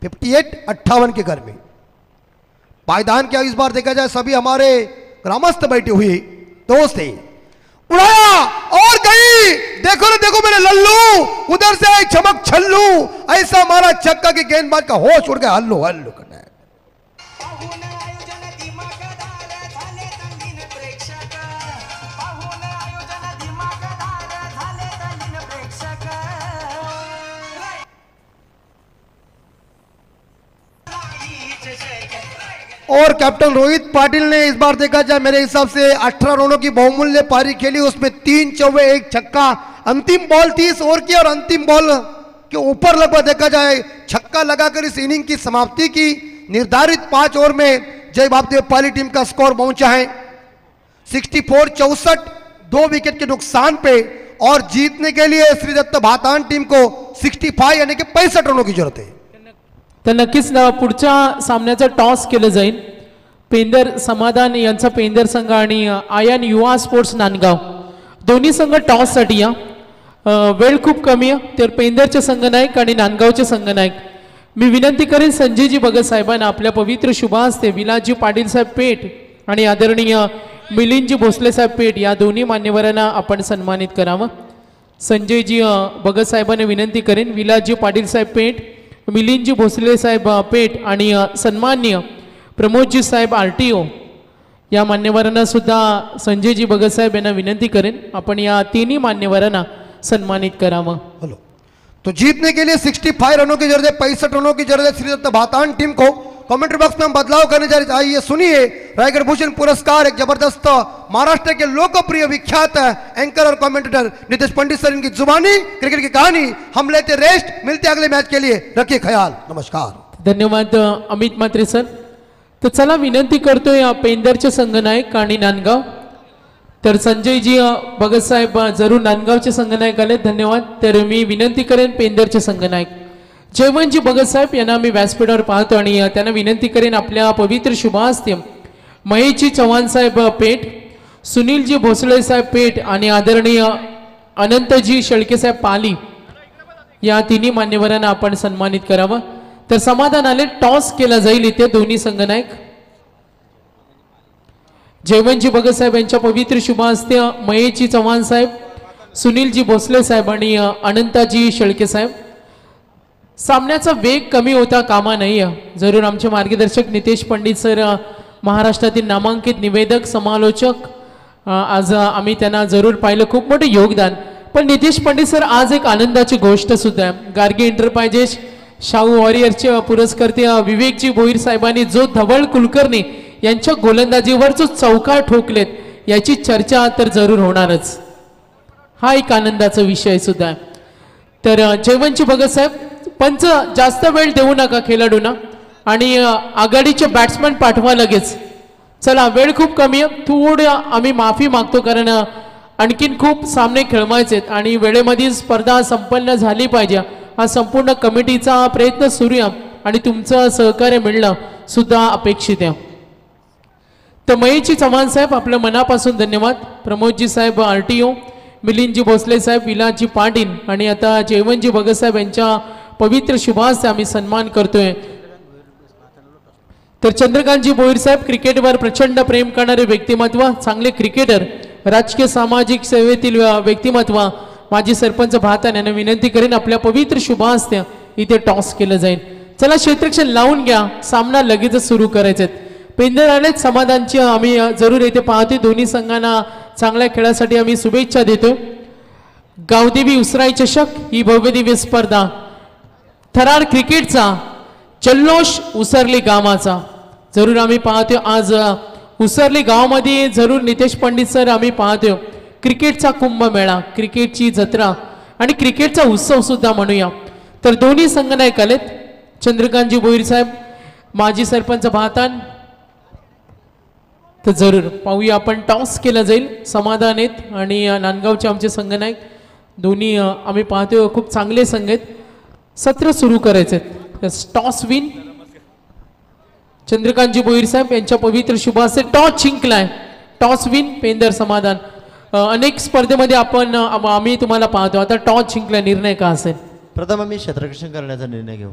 58-58 के घर में। पायदान क्या इस बार देखा जाए सभी हमारे ग्रामस्थ बैठे हुए दोस्त थे, उड़ाया और गई, देखो ना देखो मेरे लल्लू, उधर से एक चमक छल्लू, ऐसा मारा छक्का की गेंदबाज का होश उड़ गया, हल्लू हल्लू करना है। और कैप्टन रोहित पाटिल ने इस बार देखा जाए मेरे हिसाब से 18 रनों की बहुमूल्य पारी खेली, उसमें 3 चौवे 1 छक्का, अंतिम बॉल 30 ओवर की और अंतिम बॉल के ऊपर लगभग देखा जाए छक्का लगाकर इस इनिंग की समाप्ति की। निर्धारित 5 ओवर में जय बापदेव पाली टीम का स्कोर पहुंचा है 64-64, 2 विकेट के नुकसान पे, और जीतने के लिए श्रीदत्त भातान टीम को 65 यानी कि 65 रनों की जरूरत है। तर नक्कीच पुढच्या सामन्याचा टॉस केलं जाईल। पेंदर समाधान यांचा पेंदर संघ आणि आयन युवा स्पोर्ट्स नांदगाव दोन्ही संघ टॉससाठी या। वेळ खूप कमी आहे, तर पेंदरचे संघनायक आणि नांदगावचे संघनायक मी विनंती करेन संजयजी भगत साहेबांना आपल्या पवित्र शुभाहस्ते विलासजी पाटील साहेब पेठ आणि आदरणीय मिलिंदजी भोसले साहेब पेठ या दोन्ही मान्यवरांना आपण सन्मानित करावं। संजयजी भगत साहेबांना विनंती करेन विलासजी पाटील साहेब पेठ, मिलिंदजी भोसले साहेब पेठ आणि सन्माननीय प्रमोदजी साहेब RTO या मान्यवरांना सुद्धा संजयजी भगत साहेब यांना विनंती करेन आपण या तिन्ही मान्यवरांना सन्मानित करावं। हेलो, तो जीतने के लिए 65 रनों की जरूरत है, 65 रनों की जरूरत है श्रीदत्त भातान टीम को। कमेंट्री बॉक्स में हम बदलाव करने जा रहे हैं, सुनिए रायगढ़ भूषण पुरस्कार एक जबरदस्त महाराष्ट्र के लोकप्रिय विख्यात एंकर और कमेंटेटर नितेश पंडित सर इनकी जुबानी क्रिकेट की कहानी। हम लेते रेस्ट, मिलते अगले मैच के लिए, रखिए ख्याल, नमस्कार। धन्यवाद अमित म्हात्रे सर। तर चला विनंती करतोय पेंदरचे संघनायक आणि नांदगाव, तर संजयजी भगत साहेब जरूर नांदगावचे संघनायक आले, धन्यवाद। तर मी विनंती करेन पेंदरचे संघनायक जयवंतजी भगत साहेब यांना मी व्यासपीठावर पाहतो आणि त्यांना विनंती करेन आपल्या पवित्र शुभाहस्ते महेशजी चव्हाण साहेब पेठ, सुनीलजी भोसले साहेब पेठ आणि आदरणीय अनंतजी शेळके साहेब पाली या तिन्ही मान्यवरांना आपण सन्मानित करावं। तर समाधान आले, टॉस केला जाईल इथे दोन्ही संघनायक जयवंतजी भगत साहेब यांच्या पवित्र शुभाहस्ते महेशजी चव्हाण साहेब, सुनीलजी भोसले साहेब आणि अनंताजी शेळके साहेब। सामन्याचा वेग कमी होता कामा नाही, जरूर आमचे मार्गदर्शक नितेश पंडित सर महाराष्ट्रातील नामांकित निवेदक समालोचक, आज आम्ही त्यांना जरूर पाहिलं, खूप मोठे योगदान। पण नितेश पंडित सर आज एक आनंदाची गोष्ट सुद्धा आहे, गार्गी एंटरप्राइजेस शाहू वॉरियरचे पुरस्कर्ते विवेकजी भोईर साहेबांनी जो धवल कुलकर्णी यांच्या गोलंदाजीवर जो चौकार ठोकलेत याची चर्चा तर जरूर होणारच, हा एक आनंदाचा विषय सुद्धा आहे। तर जयवंतजी भगत साहेब पंच जास्त वेळ देऊ नका खेळाडूंना आणि आघाडीचे बॅट्समन पाठवा लगेच, चला वेळ खूप कमी आहे, थोडं आम्ही माफी मागतो कारण आणखीन खूप सामने खेळवायचे आणि वेळेमध्ये स्पर्धा संपन्न झाली पाहिजे, हा संपूर्ण कमिटीचा प्रयत्न सुरू आहे आणि तुमचं सहकार्य मिळणं सुद्धा अपेक्षित आहे. तर महेशजी चव्हाण साहेब आपल्या मनापासून धन्यवाद. प्रमोदजी साहेब RTO, मिलिंदजी भोसले साहेब, विलासजी पाटील आणि आता जयवंतजी भगत साहेब यांच्या पवित्र शुभास्ते आम्ही सन्मान करतोय. तर चंद्रकांतजी भोईर साहेब क्रिकेटवर प्रचंड प्रेम करणारे व्यक्तिमत्व, चांगले क्रिकेटर, राजकीय सामाजिक सेवेतील व्यक्तिमत्व, माजी सरपंच भातान यांना विनंती करेन आपल्या पवित्र शुभास्ते इथे टॉस केलं जाईल. चला क्षेत्ररक्षण लावून घ्या, सामना लगेचच सुरू करायचे. पेंदर आलेच समाधानची आम्ही जरूर इथे पाहतोय. दोन्ही संघांना चांगल्या खेळासाठी आम्ही शुभेच्छा देतोय. गावदेवी उसराई चषक ही भव्यदिव्य स्पर्धा, थरार क्रिकेटचा जल्लोष उसरली गावाचा जरूर आम्ही पाहतोय. आज उसरली गावामध्ये जरूर नितेश पंडित सर आम्ही पाहतोय. क्रिकेटचा कुंभमेळा, क्रिकेटची जत्रा आणि क्रिकेटचा उत्सव सुद्धा म्हणूया. तर दोन्ही संघनायक आलेत. चंद्रकांतजी भोईर साहेब, माजी सरपंच भातान. तर जरूर पाहूया आपण. टॉस केला जाईल. समाधान आहेत आणि नांदगावचे आमचे संघनायक दोन्ही आम्ही पाहतोय खूप चांगले संघ आहेत. सत्र सुरू करायचे. टॉस विन चंद्रकांतजी भोईर साहेब यांच्या पवित्र शुभास्ते टॉस जिंकलाय. टॉस विन पेंदर समाधान. अनेक स्पर्धेमध्ये आपण आम्ही तुम्हाला पाहतो. आता टॉस जिंकला, निर्णय का असेल? प्रथम आम्ही क्षेत्ररक्षण करण्याचा निर्णय घेऊ.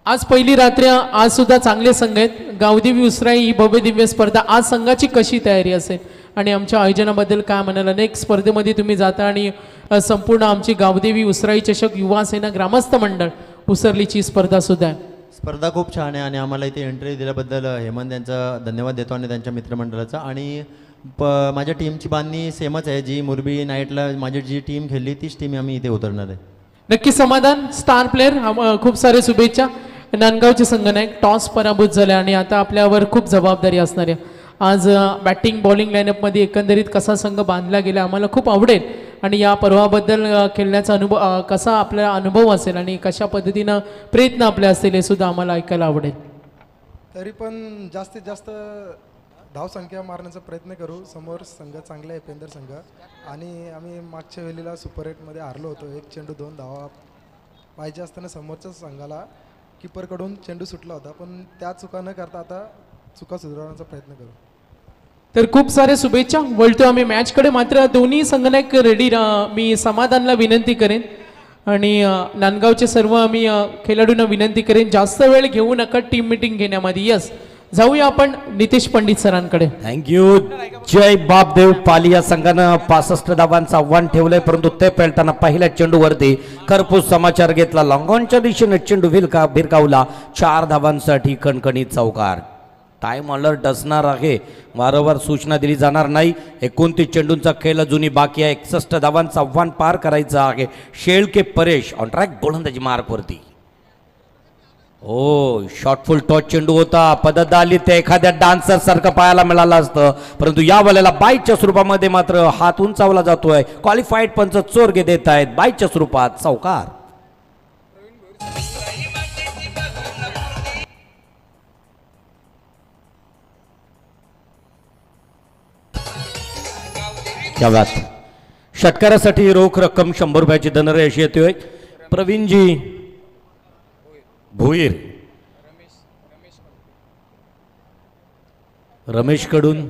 आज पहिली रात्र, आज सुद्धा चांगले संघ आहेत. गावदेवी उसराई ही भव्य दिव्य स्पर्धा, आज संघाची कशी तयारी असेल आणि आमच्या आयोजनाबद्दल काय म्हणाल? अनेक स्पर्धेमध्ये तुम्ही जाता आणि संपूर्ण आमची गावदेवी उसराई चषक युवा सेना ग्रामस्थ मंडळ उसरलीची स्पर्धा सुद्धा आहे. स्पर्धा खूप छान आहे आणि आम्हाला इथे एंट्री दिल्याबद्दल हेमंत यांचा धन्यवाद देतो आणि त्यांच्या मित्रमंडळाचा. आणि माझ्या टीमची बांधणी सेमच आहे. जी मुरबी नाईटला माझी जी टीम खेळली तीच टीम आम्ही इथे उतरणार आहे. नक्की समाधान. स्टार प्लेअर, खूप सारे शुभेच्छा. नांदगावचे संघनायक टॉस पराभूत झाले आणि आता आपल्यावर खूप जबाबदारी असणार आहे. आज बॅटिंग बॉलिंग लाईनअपमध्ये एकंदरीत कसा संघ बांधला गेला आम्हाला खूप आवडेल आणि या पर्वाबद्दल खेळण्याचा अनुभव कसा आपला अनुभव असेल आणि कशा पद्धतीनं प्रयत्न आपले असतील हे सुद्धा आम्हाला ऐकायला आवडेल. तरी पण जास्तीत जास्त धावसंख्या मारण्याचा प्रयत्न करू. समोर संघ चांगला आहे पेंदर संघ आणि आम्ही मागच्या वेळेला सुपर 8मध्ये हारलो होतो. 1 चेंडू 2 धावा पाहिजे असताना समोरच्या संघाला कीपरकडून चेंडू सुटला होता. पण त्या चुका न करता आता चुका सुधारण्याचा प्रयत्न करू. तर खूप साऱ्या शुभेच्छा. वळतो आम्ही मॅचकडे. मात्र दोन्ही संघनायक रेडी. मी समाधानला विनंती करेन आणि नांदगावचे सर्व आम्ही खेळाडूंना विनंती करेन जास्त वेळ घेऊ नका टीम मीटिंग घेण्यामध्ये. यस, जाऊया आपण नितेश पंडित सरांकडे. थँक्यू. जय बापदेव. पाली या संघानं 65 धावांचं आव्हान ठेवलंय, परंतु ते पेलताना पहिल्या चेंडूवरती खरपूस समाचार घेतला. लॉंगॉनच्या दिशेने चेंडू भिरकावला. 4 धावांसाठी कणकणीत चौकार. टाइम अलर्ट असणार आहे, वारंवार सूचना दिली जाणार नाही. 29 चेंडूंचा खेळ अजूनही बाकी आहे. 61 धावांचं आव्हान पार करायचं आहे. शेळके परेश ऑन ट्रॅक गोलंदाजी मार्कवरती. ओ शॉर्टफुल टॉच चेंडू होता. पद्धत आली ते एखाद्या डान्सर सारखं पाहायला मिळालं असतं, परंतु या वेळेला बाईच्या स्वरूपामध्ये मात्र हात उंचावला जातोय. क्वालिफाईड पंच चोरगे देत आहेत. बाईच्या स्वरूपात चौकार. क्या बात. षटकारासाठी रोख रक्कम 100 रुपयाची धनराशी येतोय. प्रवीणजी भोईर रमेश कडून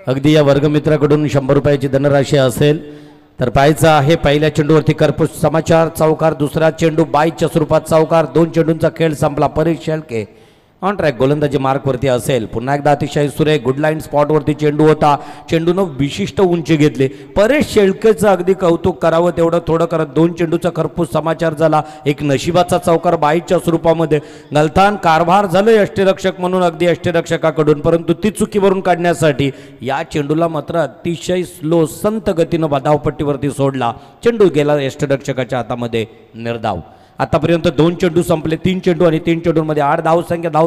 अगदी या वर्गमित्राकडून 100 रुपयाची धनराशी असेल तर पाहायचं आहे. पहिल्या चेंडूवरती करपूस समाचार चौकार. दुसरा चेंडू बाईच्या स्वरूपात चौकार. 2 चेंडूंचा खेळ संपला. परेश शेळके ऑन ट्रॅक गोलंदाजी मार्कवरती असेल. पुन्हा एकदा अतिशय सुरेख गुड लाईन स्पॉटवरती चेंडू होता. चेंडूनं विशिष्ट उंची घेतली. परेश शेळकेचं अगदी कौतुक करावं तेवढं थोडं करत 2 चेंडूचा खरपूस समाचार झाला. एक नशिबाचा चौकार बाईच्या स्वरूपामध्ये. गलथान कारभार झालं यष्टीरक्षक म्हणून अगदी यष्टीरक्षकाकडून, परंतु ती चुकीवरून काढण्यासाठी या चेंडूला मात्र अतिशय स्लो संत गतीनं धावपट्टीवरती सोडला. चेंडू गेला यष्टीरक्षकाच्या हातामध्ये. निर्धाव. आतापर्यंत 2 चेंडू संपले. 3 चेंडू आणि 3 चेंडूंमध्ये 8 धावसंख्या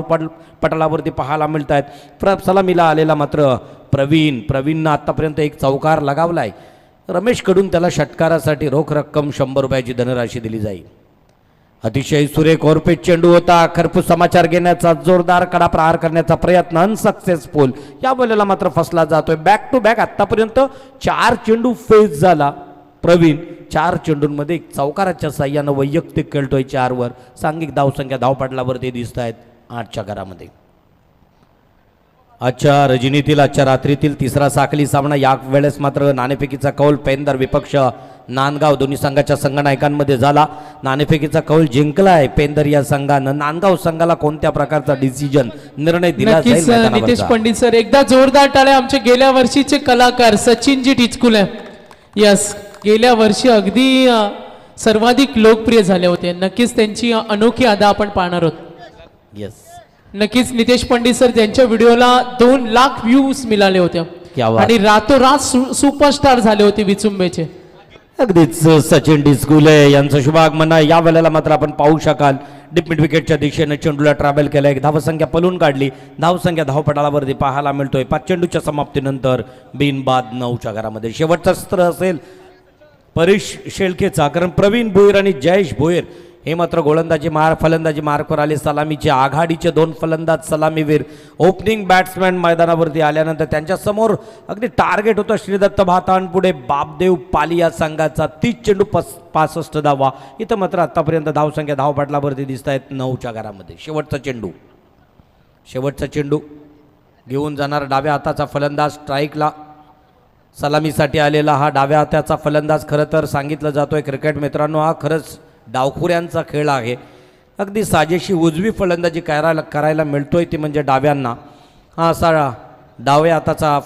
पटलावरती पाहायला मिळत आहेत. सलामीला आलेला मात्र प्रवीणनं आतापर्यंत एक चौकार लगावलाय. रमेशकडून त्याला षटकारासाठी रोख रक्कम 100 रुपयाची धनराशी दिली जाईल. अतिशय सुरेख ओरपेट चेंडू होता. खरपूस समाचार घेण्याचा जोरदार कडा प्रहार करण्याचा प्रयत्न अनसक्सेसफुल. या बोलेला मात्र फसला जातोय. बॅक टू बॅक आतापर्यंत 4 चेंडू फेज झाला. प्रवीण 4 चेंडूंमध्ये एक चौकाराच्या साह्यानं वैयक्तिक खेळतोय. 4 वर सांघिक धावसंख्या धावपटलावरती दिसत आहेत 8च्या घरामध्ये. आजच्या रजनीतील आजच्या रात्रीतील तिसरा साखळी सामना या वेळेस मात्र नाणेफेकीचा कौल पेंदर विपक्ष नांदगाव दोन्ही संघाच्या संघनायकांमध्ये झाला. नाणेफेकीचा कौल जिंकलाय पेंदर या संघानं. नांदगाव संघाला कोणत्या प्रकारचा डिसिजन निर्णय दिला नक्कीच जाईल नितेश मैदानावरचा? पंडित सर एकदा जोरदार टाळ्या आमचे गेल्या वर्षीचे कलाकार सचिनजी टिचकुले. यस, गेल्या वर्षी अगदी सर्वाधिक लोकप्रिय झाले होते. नक्कीच त्यांची अनोखी अदा आपण पाहणार आहोत. येस, नक्कीच नितेश पंडित सर त्यांच्या व्हिडिओला 2 लाख व्ह्यूज मिळाले होते क्या बात. आणि रातोरात सुपरस्टार झाले होते विचुंबेचे. अगदीच सचिन डिस्कुले यांचं शुभागमन आहे. या वेळेला मात्र आपण पाहू शकाल डीप मिड विकेटच्या दिशेने चेंडूला ट्रॅव्हल केलं. एक धावसंख्या पलून काढली. धावसंख्या धावपटालावरती पाहायला मिळतोय. 5 चेंडूच्या समाप्तीनंतर बिनबाद 9च्या घरामध्ये. शेवटचं अस्त्र असेल परेश शेळकेचा, कारण प्रवीण भोईर आणि जयेश भोईर हे मात्र गोलंदाजी फलंदाजी मार्कवर आले. सलामीचे आघाडीचे 2 फलंदाज सलामीवीर ओपनिंग बॅट्समॅन मैदानावरती आल्यानंतर त्यांच्या समोर अगदी टार्गेट होतं श्रीदत्त भातांपुढे बापदेव पाली या संघाचा. 30 चेंडू 65 धावा. इथं मात्र आतापर्यंत धावसंख्या धावपटलावरती दिसत आहेत 9च्या घरामध्ये. शेवटचा चेंडू घेऊन जाणार डाव्या हाताचा फलंदाज स्ट्राईकला. सलामीसाठी आलेला हा डाव्या हाताचा फलंदाज खरं तर सांगितलं जातोय क्रिकेट मित्रांनो हा खरंच डावखुऱ्यांचा खेळ आहे. अगदी साजेशी उजवी फलंदाजी करायला मिळतोय ती म्हणजे डाव्यांना. हा असा डाव्या हाताचा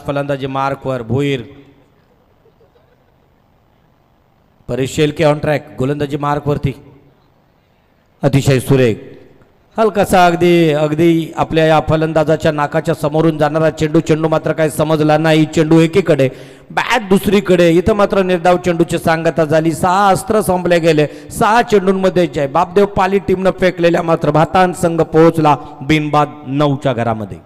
फलंदाजी मार्कवर भोईर. परेश शेळके ऑन ट्रॅक गोलंदाजी मार्कवरती. अतिशय सुरेख हलकासा अगदी आपल्या या फलंदाजाच्या नाकाच्या समोरून जाणारा चेंडू मात्र काही समजला नाही. चेंडू एकीकडे बॅट दुसरीकडे. इथं मात्र निर्धाव चेंडूची सांगता झाली. 6 अस्त्र संपले गेले. 6 चेंडूंमध्ये जय बापदेव पाली टीमनं फेकलेल्या मात्र भातान संघ पोहोचला बिनबाद 9च्या घरामध्ये.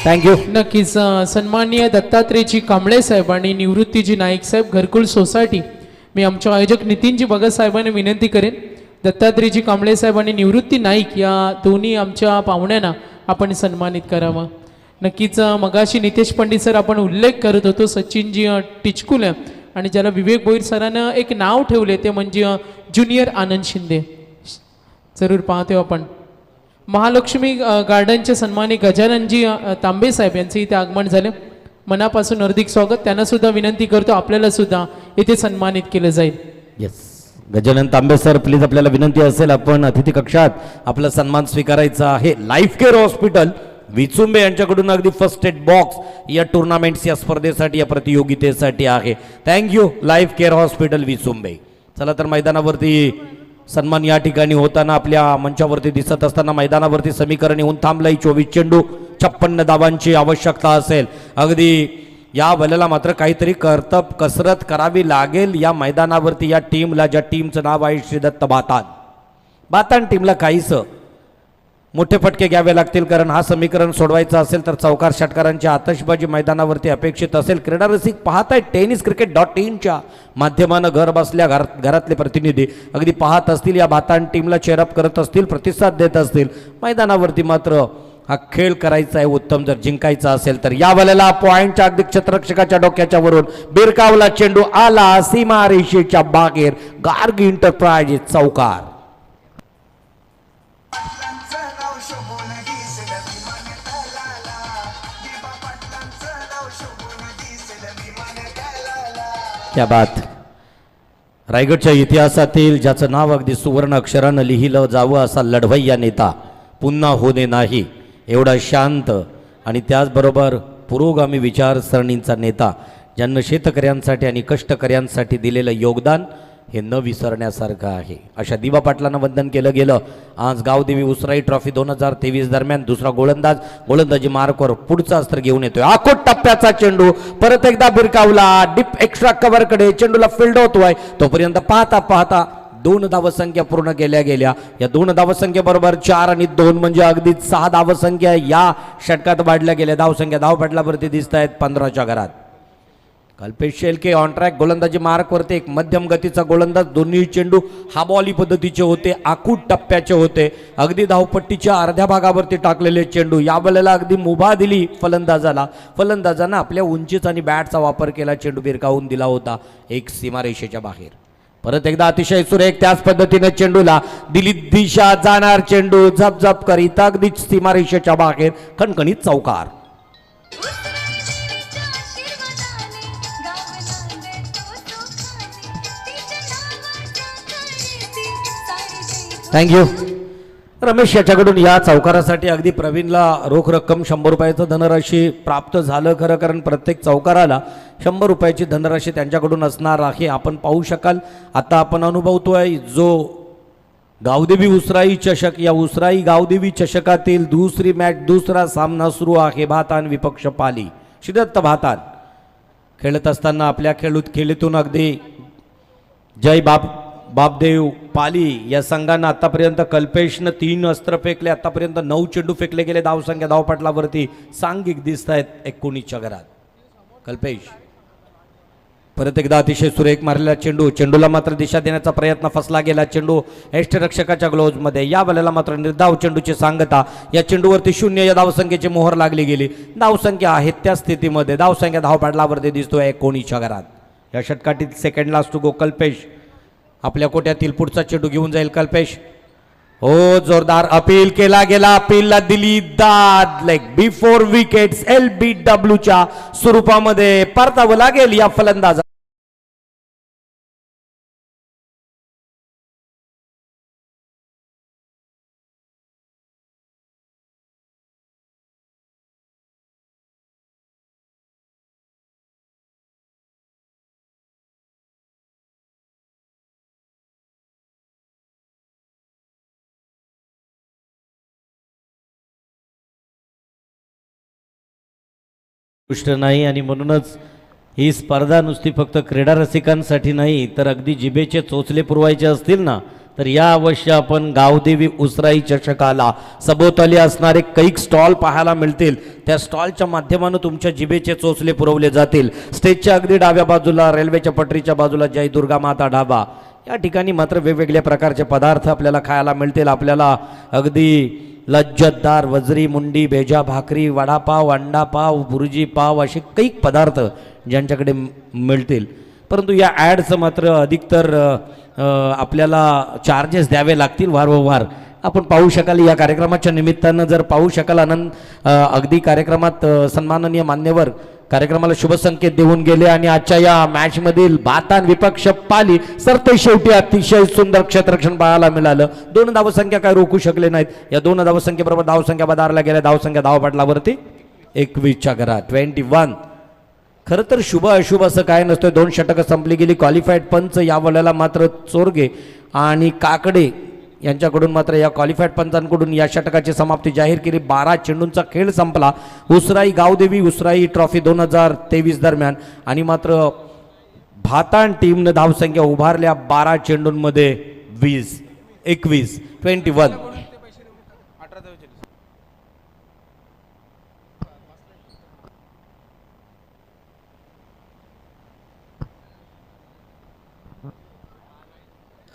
थँक्यू. नक्कीच सन्माननीय दत्तात्रेयजी कांबळे साहेब आणि निवृत्तीजी नाईक साहेब घरकुल सोसायटी. मी आमचे आयोजक नितीनजी भगत साहेबांना विनंती करेन दत्तात्रेयजी कांबळे साहेब आणि निवृत्ती नाईक या दोन्ही आमच्या पाहुण्यांना आपण सन्मानित करावं. नक्कीच मगाशी नितेश पंडित सर आपण उल्लेख करत होतो सचिनजी टिचकुले आणि ज्याला विवेक भोईर सरांनं एक नाव ठेवले ते म्हणजे ज्युनियर आनंद शिंदे. जरूर पाहतोय आपण. महालक्ष्मी गार्डनचे सन्मानी गजाननजी तांबे साहेब यांचे इथे आगमन झाले. मनापासून हार्दिक स्वागत. त्यांना सुद्धा विनंती करतो आपल्याला सुद्धा इथे सन्मानित केलं जाईल. Yes, Gajanan Tambe sir please आपल्याला विनंती असेल आपण अतिथी कक्षात आपला सन्मान स्वीकारायचा आहे. लाईफ केअर हॉस्पिटल विचुंबे यांच्याकडून अगदी फर्स्ट एड बॉक्स या टुर्नामेंट्स या स्पर्धेसाठी या प्रतियोगितेसाठी आहे. Thank you life care hospital Vichumbe. चला तर मैदानावरती सन्मान या ठिकाणी होताना आपल्या मंचावरती दिसत असताना मैदानावरती समीकरण येऊन थांबलंय. 24 चेंडू 56 धावांची आवश्यकता असेल. अगदी या वेळेला मात्र काहीतरी कसरत करावी लागेल या मैदानावरती या टीमला, ज्या टीमचं नाव आहे श्रीदत्त भातान टीमला काहीच मोठे फटके घ्यावे लागतील, कारण हा समीकरण सोडवायचं असेल तर चौकार षटकारांची आतषबाजी मैदानावरती अपेक्षित असेल. क्रीडा रसिक पाहताय tenniscricket.in माध्यमानं घर बसल्या घरातले प्रतिनिधी अगदी पाहत असतील, या भातान टीमला चेअरअप करत असतील, प्रतिसाद देत असतील. मैदानावरती मात्र हा खेळ करायचा आहे उत्तम जर जिंकायचा असेल तर. या वेळेला पॉइंटच्या अगदी क्षेत्ररक्षकाच्या डोक्याच्या वरून बिरकावला चेंडू आला सीमारेषेच्या बाहेर. गार्ग इंटरप्राइजेस चौकार. क्या बात. रायगडच्या इतिहासातील ज्याचं नाव अगदी सुवर्ण अक्षरानं लिहिलं जावं असा लढवय्या नेता पुन्हा होणे नाही, एवढा शांत आणि त्याचबरोबर पुरोगामी विचारसरणींचा नेता, ज्यांना शेतकऱ्यांसाठी आणि कष्टकऱ्यांसाठी दिलेलं योगदान हे न विसरण्यासारखं आहे. अशा दिवा पाटलांना वंदन केलं गेलं. आज गावदेवी उसराई ट्रॉफी 2023 दरम्यान दुसरा गोलंदाजी मार्कवर पुढचा अस्त्र घेऊन येतोय. आखोट टप्प्याचा चेंडू परत एकदा बिरकावला डीप एक्स्ट्रा कव्हरकडे. चेंडूला फील्ड होतोय तोपर्यंत पाहता 2 धावसंख्या पूर्ण केल्या गेल्या. या 2 धावसंख्येबरोबर 4 आणि 2 म्हणजे अगदी 6 धावसंख्या या षटकात वाढल्या गेल्या. धावसंख्या धावपटलावरती दिसत आहेत 15च्या घरात. कल्पेश शेळके ऑन ट्रॅक गोलंदाजी मार्कवरती एक मध्यम गतीचा गोलंदाज. दोन्ही चेंडू हाबॉली पद्धतीचे होते, आखूट टप्प्याचे होते, अगदी धावपट्टीच्या अर्ध्या भागावरती टाकलेले चेंडू. यावेळेला अगदी मुभा दिली फलंदाजाला. फलंदाजानं आपल्या उंचीचा आणि बॅटचा वापर केला, चेंडू भिरकावून दिला होता एक सीमारेषेच्या बाहेर. परत एकदा अतिशय सुरेख त्याच पद्धतीने चेंडूला दिली दिशा, जाणार चेंडू झपझप करीत अगदी सीमारेषेच्या बाहेर, खणखणीत चौकार. थँक्यू रमेश. याच्याकडून या चौकारासाठी अगदी प्रवीणला रोख रक्कम 100 रुपयाचं धनराशी प्राप्त झालं खरं, कारण प्रत्येक चौकाराला 100 रुपयाची धनराशी त्यांच्याकडून असणार आहे. आपण पाहू शकाल आता आपण अनुभवतोय जो गावदेवी उसराई चषक, या उसराई गावदेवी चषकातील दुसरी मॅच, दुसरा सामना सुरू आहे. भातान विपक्ष पाली. श्रीदत्त भातान खेळत असताना आपल्या खेळीतून अगदी जय बापदेव पाली या संघांना आतापर्यंत कल्पेशनं 3 अस्त्र फेकले, आतापर्यंत 9 चेंडू फेकले गेले. धावसंख्या धावपटलावरती सांघिक दिसत आहेत 19च्या घरात. कल्पेश परत एकदा अतिशय सुरेख मारलेला चेंडू, चेंडूला मात्र दिशा देण्याचा प्रयत्न फसला गेला. चेंडू यष्टिरक्षकाच्या ग्लोव्हजमध्ये. या वेळेला मात्र निर्धाव चेंडूची सांगता. या चेंडूवरती 0 या धावसंख्येची मोहर लागली गेली. धावसंख्या आहे त्या स्थितीमध्ये, धावसंख्या धावपटलावरती दिसतोय 19च्या घरात. या षटकातील second last to go. Kalpesh आपल्या कोट्यातील पुढचा चेंडू घेऊन जाईल. कल्पेश हो, जोरदार अपील केला गेला, अपीलला दिली दाद. लेग बिफोर विकेट्स LBWच्या स्वरूपामध्ये परतावं लागेल या फलंदाज. गोष्ट नाही आणि म्हणूनच ही स्पर्धा नुसती फक्त क्रीडा रसिकांसाठी नाही, तर अगदी जिभेचे चोचले पुरवायचे असतील ना, तर या अवश्य आपण गावदेवी उसराई चषकाला सभोवताली असणारे कैक स्टॉल पाहायला मिळतील. त्या स्टॉलच्या माध्यमातून तुमच्या जिभेचे चोचले पुरवले जातील. स्टेजच्या अगदी डाव्या बाजूला, रेल्वेच्या पटरीच्या बाजूला जय दुर्गा माता ढाबा, या ठिकाणी मात्र वेगवेगळ्या प्रकारचे पदार्थ आपल्याला खायला मिळतील. आपल्याला अगदी लज्जतदार वजरी मुंडी, भेजा भाकरी, वडापाव, अंडापाव, बुर्जी पाव असे कैक पदार्थ ज्यांच्याकडे मिळतील. परंतु या ॲडचं मात्र अधिकतर आपल्याला चार्जेस द्यावे लागतील वारंवार. आपण पाहू शकाल या कार्यक्रमाच्या निमित्तानं, जर पाहू शकाल अगदी कार्यक्रमात सन्माननीय मान्यवर कार्यक्रमाला शुभ संकेत देऊन गेले आणि आजच्या या मॅचमधील भातान विपक्ष पाली सरते शेवटी अतिशय सुंदर क्षेत्ररक्षण पाहायला मिळालं. 2 धावसंख्या काय रोखू शकले नाहीत. या 2 धावसंख्येबरोबर धावसंख्या बदारला गेल्या. धावसंख्या धावपटलावरती 21च्या घरात 21. खरं तर शुभ अशुभ असं काय नसतं. 2 षटकं संपली गेली. क्वालिफाईड पंच या वेळेला मात्र चोरगे आणि काकडे यांच्याकडून मात्र या क्वालिफाईड पंचांकडून या षटकाची समाप्ती जाहीर केली. 12 चेंडूंचा खेळ संपला उसराई गावदेवी उसराई ट्रॉफी 2023 दरम्यान आणि मात्र भातान टीमनं धावसंख्या उभारल्या 12 चेंडूंमध्ये 21.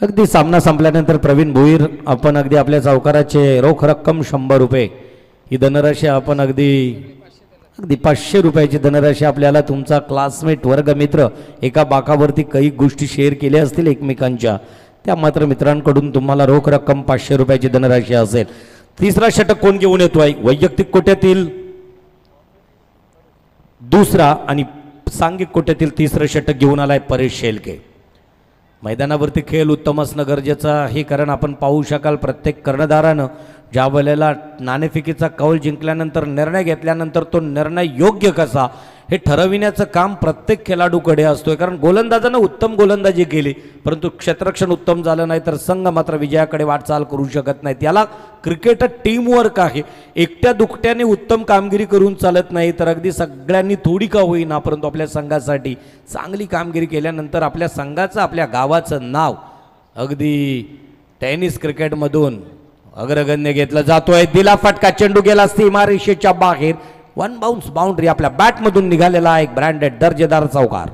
अगदी सामना संपल्यानंतर प्रवीण भोईर आपण अगदी आपल्या चौकाराचे रोख रक्कम 100 रुपये ही धनराशी आपण अगदी 500 रुपयाची धनराशी आपल्याला तुमचा क्लासमेट वर्गमित्र एका बाकावरती काही गोष्टी शेअर केल्या असतील एकमेकांच्या, त्या मात्र मित्रांकडून तुम्हाला रोख रक्कम 500 रुपयाची धनराशी असेल. तिसरा षटक कोण घेऊन येतोय? वैयक्तिक कोट्यातील दुसरा आणि सांघिक कोट्यातील तिसरं षटक घेऊन आलाय परेश शेळके. मैदानावरती खेळ उत्तम असणं गरजेचं आहे, कारण आपण पाहू शकाल प्रत्येक कर्णधारानं ज्या वेळेला नाणेफेकीचा कौल जिंकल्यानंतर निर्णय घेतल्यानंतर तो निर्णय योग्य कसा हे ठरविण्याचं काम प्रत्येक खेळाडूकडे असतोय. कारण गोलंदाजानं उत्तम गोलंदाजी केली परंतु क्षेत्ररक्षण उत्तम झालं नाही तर संघ मात्र विजयाकडे वाटचाल करू शकत नाही. त्याला क्रिकेट टीमवर्क आहे. एकट्या दुकट्याने उत्तम कामगिरी करून चालत नाही, तर अगदी सगळ्यांनी थोडी का होईना परंतु आपल्या संघासाठी चांगली कामगिरी केल्यानंतर आपल्या संघाचं आपल्या गावाचं नाव अगदी टेनिस क्रिकेटमधून अग्रगण्य घेतलं जातोय. दिला फटका, चेंडू गेला सीमारेषेच्या बाहेर. वन बाउन्स बाउंड्री आपल्या बॅटमधून निघालेला एक ब्रँडेड दर्जेदार चौकार.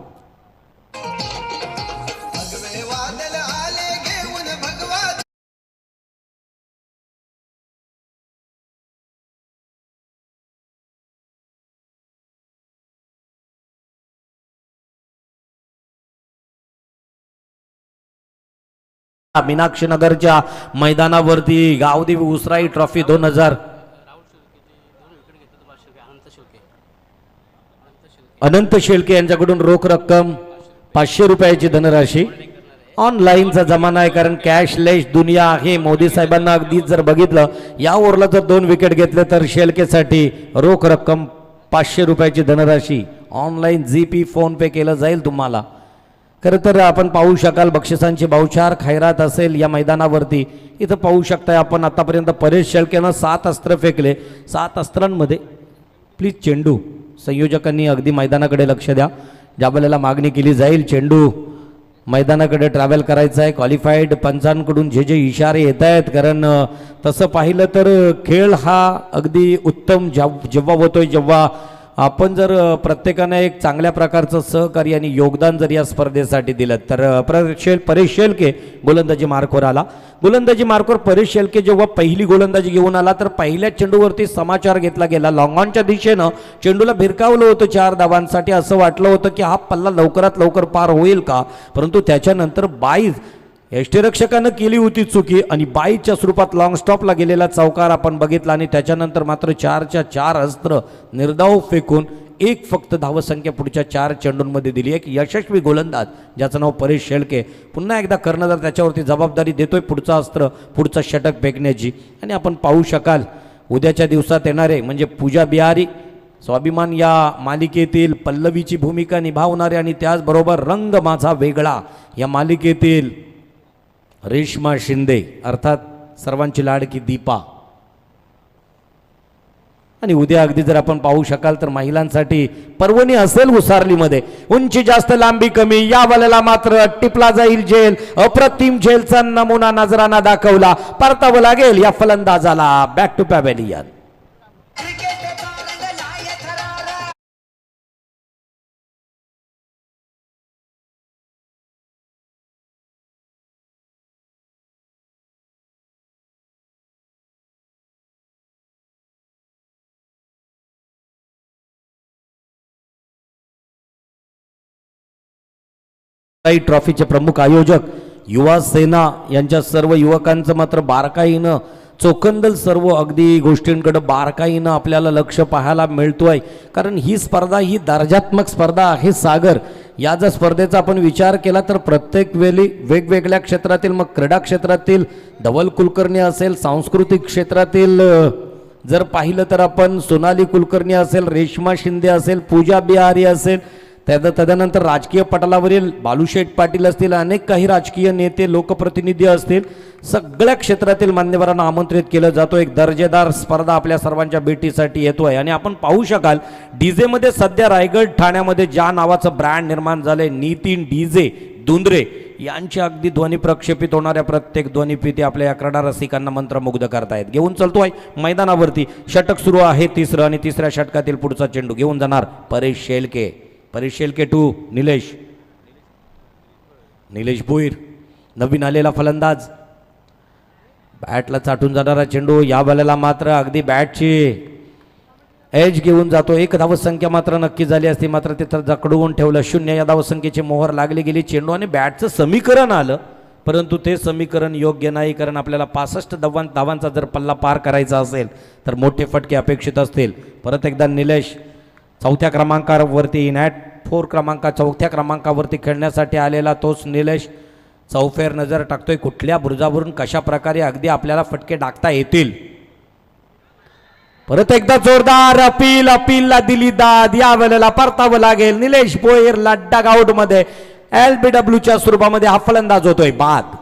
मीनाक्षी नगरच्या मैदानावरती गावदेवी उसराई ट्रॉफी 2000 अनंत शेळके यांच्याकडून रोख रक्कम 500 रुपयाची धनराशी. ऑनलाईनचा जमाना आहे कारण कॅशलेस दुनिया आहे. मोदी साहेबांना अगदीच जर बघितलं या ओव्हरला जर 2 विकेट घेतले तर शेळकेसाठी रोख रक्कम 500 रुपयाची धनराशी. ऑनलाईन जीपी फोन पे केलं जाईल तुम्हाला. खरं तर आपण पाहू शकाल बक्षिसांची बहुचार खैरात असेल या मैदानावरती. इथं पाहू शकताय आपण आतापर्यंत परेश शेळकेनं 7 अस्त्र फेकले. 7 अस्त्रांमध्ये प्लीज चेंडू संयोजकांनी अगदी मैदानाकडे लक्ष द्या. ज्या वेळेला मागणी केली जाईल चेंडू मैदानाकडे ट्रॅव्हल करायचं आहे. क्वालिफाईड पंचांकडून जे जे इशारे येत आहेत कारण तसं पाहिलं तर खेळ हा अगदी उत्तम जेव्हा होतोय जेव्हा आपण जर प्रत्येकाने एक चांगल्या प्रकारचं सहकार्य आणि योगदान जर या स्पर्धेसाठी दिलं तर परेश शेळके गोलंदाजी मार्कवर आला. गोलंदाजी मार्कवर परेश शेळके जेव्हा पहिली गोलंदाजी घेऊन आला तर पहिल्या चेंडूवरती समाचार घेतला गेला. लॉंग ऑनच्या दिशेनं चेंडूला भिरकावलं होतं 4 धावांसाठी. असं वाटलं होतं की हा पल्ला लवकरात लवकर पार होईल का, परंतु त्याच्यानंतर 22 यष्टीरक्षकानं केली होती चुकी आणि 22च्या स्वरूपात लॉंग स्टॉपला गेलेला चौकार आपण बघितला आणि त्याच्यानंतर मात्र 4च्या 4 अस्त्र निर्धाव फेकून एक फक्त धावसंख्या पुढच्या 4 चेंडूंमध्ये दिली. एक यशस्वी गोलंदाज ज्याचं नाव परेश शेळके पुन्हा एकदा कर्णधार त्याच्यावरती जबाबदारी देतोय पुढचं अस्त्र पुढचं षटक फेकण्याची. आणि आपण पाहू शकाल उद्याच्या दिवसात येणारे म्हणजे पूजा बिहारी स्वाभिमान या मालिकेतील पल्लवीची भूमिका निभावणारे आणि त्याचबरोबर रंग माझा वेगळा या मालिकेतील रेश्मा शिंदे अर्थात सर्वांची लाडकी दीपा. आणि उद्या अगदी जर आपण पाहू शकाल तर महिलांसाठी पर्वणी असेल उसारलीमध्ये. उंची जास्त लांबी कमी या वेळेला मात्र टिपला जाईल झेल. अप्रतिम झेलचा नमुना नजरांना दाखवला. परतावं लागेल या फलंदाजाला. Back to pavilion. ट्रॉफीचे प्रमुख आयोजक युवा सेना यांच्या सर्व युवकांचं मात्र बारकाईनं चोखंदल सर्व अगदी गोष्टींकडे बारकाईनं आपल्याला लक्ष पाहायला मिळतोय कारण ही स्पर्धा ही दर्जात्मक स्पर्धा आहे. सागर या जर स्पर्धेचा आपण विचार केला तर प्रत्येक वेळी वेगवेगळ्या क्षेत्रातील मग क्रीडा क्षेत्रातील धवल कुलकर्णी असेल, सांस्कृतिक क्षेत्रातील जर पाहिलं तर आपण सोनाली कुलकर्णी असेल, रेश्मा शिंदे असेल, पूजा बिहारी असेल, तदनंतर राजकीय पटलावरील बालूशेठ पाटील असतील, अनेक काही राजकीय नेते लोकप्रतिनिधी असतील, सगळ्या क्षेत्रातील मान्यवरांना आमंत्रित केलं जातो. एक दर्जेदार स्पर्धा आपल्या सर्वांच्या भेटीसाठी येतोय. आणि आपण पाहू शकाल डीजे मध्ये सध्या रायगड ठाण्यामध्ये ज्या नावाचं ब्रँड निर्माण झालंय नितीन डीजे दुंद्रे यांच्या अगदी ध्वनी प्रक्षेपित होणाऱ्या प्रत्येक ध्वनिफिती आपल्या या क्रीडा रसिकांना मंत्रमुग्ध करतायत. घेऊन चलतोय मैदानावरती षटक सुरू आहे तिसरं आणि तिसऱ्या षटकातील पुढचा चेंडू घेऊन जाणार परेश शेळके. परेश शेळके टू निलेश भोईर नवीन आलेला फलंदाज. बॅटला चाटून जाणारा चेंडू या वेळेला मात्र अगदी बॅटची एज घेऊन जातो. एक धावसंख्या मात्र नक्की झाली असती मात्र तिथं जकडवून ठेवलं. 0 या धावसंख्येची मोहर लागली गेली. चेंडू आणि बॅटचं समीकरण आलं परंतु ते समीकरण योग्य नाही कारण आपल्याला 65 धावांचा जर पल्ला पार करायचा असेल तर मोठे फटके अपेक्षित असतील. परत एकदा निलेश चौथ्या क्रमांकावरती नॅट 4 चौथ्या क्रमांकावरती खेळण्यासाठी आलेला तोच निलेश चौफेर नजर टाकतोय कुठल्या बुरुजावरून कशा प्रकारे अगदी आपल्याला फटके टाकता येतील. परत एकदा जोरदार अपीलला दिली दाद. या वेळेला परतावं लागेल. निलेश भोईरला डग आउट मध्ये LBWच्या स्वरूपामध्ये हा फलंदाज होतोय बाद.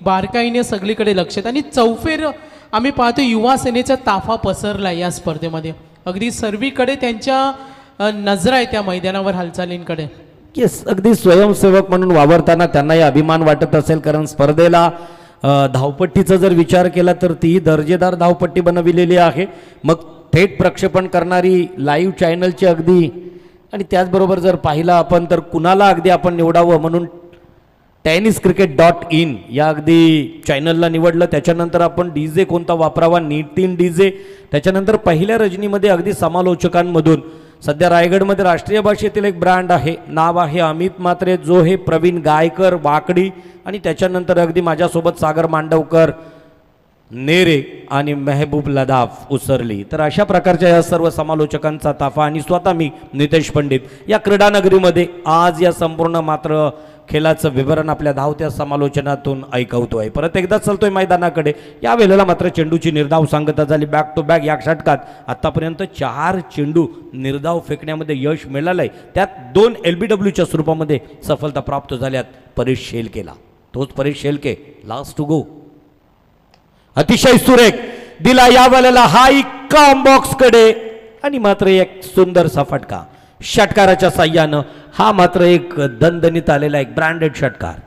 बारकाईने सगळीकडे लक्ष आहेत आणि चौफेर आम्ही पाहतो युवा सेनेचा ताफा पसरला या स्पर्धेमध्ये. अगदी सर्वीकडे त्यांच्या नजरा आहे त्या मैदानावर हालचालींकडे. येस, अगदी स्वयंसेवक म्हणून वावरताना त्यांनाही अभिमान वाटत असेल, कारण स्पर्धेला धावपट्टीचा जर विचार केला तर ती दर्जेदार धावपट्टी बनविलेली आहे. मग थेट प्रक्षेपण करणारी लाईव्ह चॅनलची अगदी, आणि त्याचबरोबर जर पाहिलं आपण तर कुणाला अगदी आपण निवडावं म्हणून tenniscricket.in या अगदी चॅनलला निवडलं. त्याच्यानंतर आपण डीजे कोणता वापरावा, नीट डीजे. त्याच्यानंतर पहिल्या रजनीमध्ये अगदी समालोचकांमधून सध्या रायगडमध्ये राष्ट्रीय भाषेतील एक ब्रँड आहे, नाव आहे अमित म्हात्रे, जो हे प्रवीण गायकर वाकडी, आणि त्याच्यानंतर अगदी माझ्यासोबत सागर मांडवकर नेरे आणि मेहबूब लदाफ उसरली. तर अशा प्रकारच्या या सर्व समालोचकांचा ताफा आणि स्वतः मी नितेश पंडित या क्रीडानगरीमध्ये आज या संपूर्ण मात्र खेळाचं विवरण आपल्या धावत्या समालोचनातून ऐकवतोय. परत एकदा चलतोय मैदानाकडे. या वेळेला मात्र चेंडूची निर्धाव सांगता झाली बॅक टू बॅक. या षटकात आतापर्यंत 4 चेंडू निर्धाव फेकण्यामध्ये यश मिळालंय, त्यात 2 LBWच्या स्वरूपामध्ये सफलता प्राप्त झाल्यात. परेश शेलकेला, तोच Paresh Shelke last to go. अतिशय सुरेख दिला या वेळेला हाई कॉम बॉक्सकडे, आणि मात्र एक सुंदरसा फटका षटकाराच्या साह्यानं. हा मात्र एक दणदणीत आलेला एक ब्रँडेड षटकार.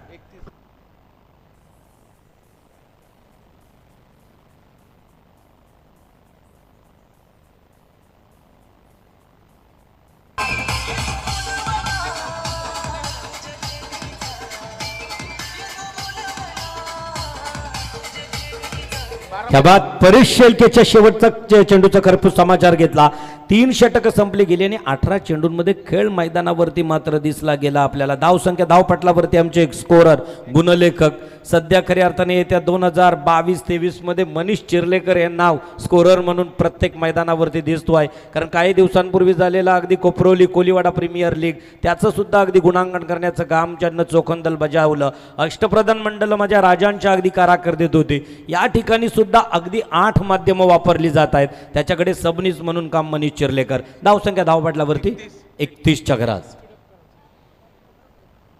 त्या बाद परेश शेळकेच्या शेवटचा चेंडूचा खरपूस समाचार घेतला. 3 षटकं संपली गेली आणि 18 चेंडूंमध्ये खेळ मैदानावरती मात्र दिसला गेला आपल्याला. धावसंख्या धावपटलावरती आमचे एक स्कोरर गुणलेखक सध्या खऱ्या अर्थाने येत्या 2022-23 मध्ये मनीष चिर्लेकर हे नाव स्कोरर म्हणून प्रत्येक मैदानावरती दिसतो आहे. कारण काही दिवसांपूर्वी झालेला अगदी कोपरोली कोलीवाडा प्रीमियर लीग त्याचं सुद्धा अगदी गुणांकन करण्याचं काम ज्यांना चोखंदल बजावलं. अष्टप्रधान मंडळ माझ्या राजांच्या अगदी कारकिर्दीत होते. या ठिकाणी सुद्धा अगदी 8 माध्यमं वापरली जात आहेत. त्याच्याकडे सबनीस म्हणून काम मनीष चिर्लेकर. धावसंख्या धावपटलावरती 31च्या घरात.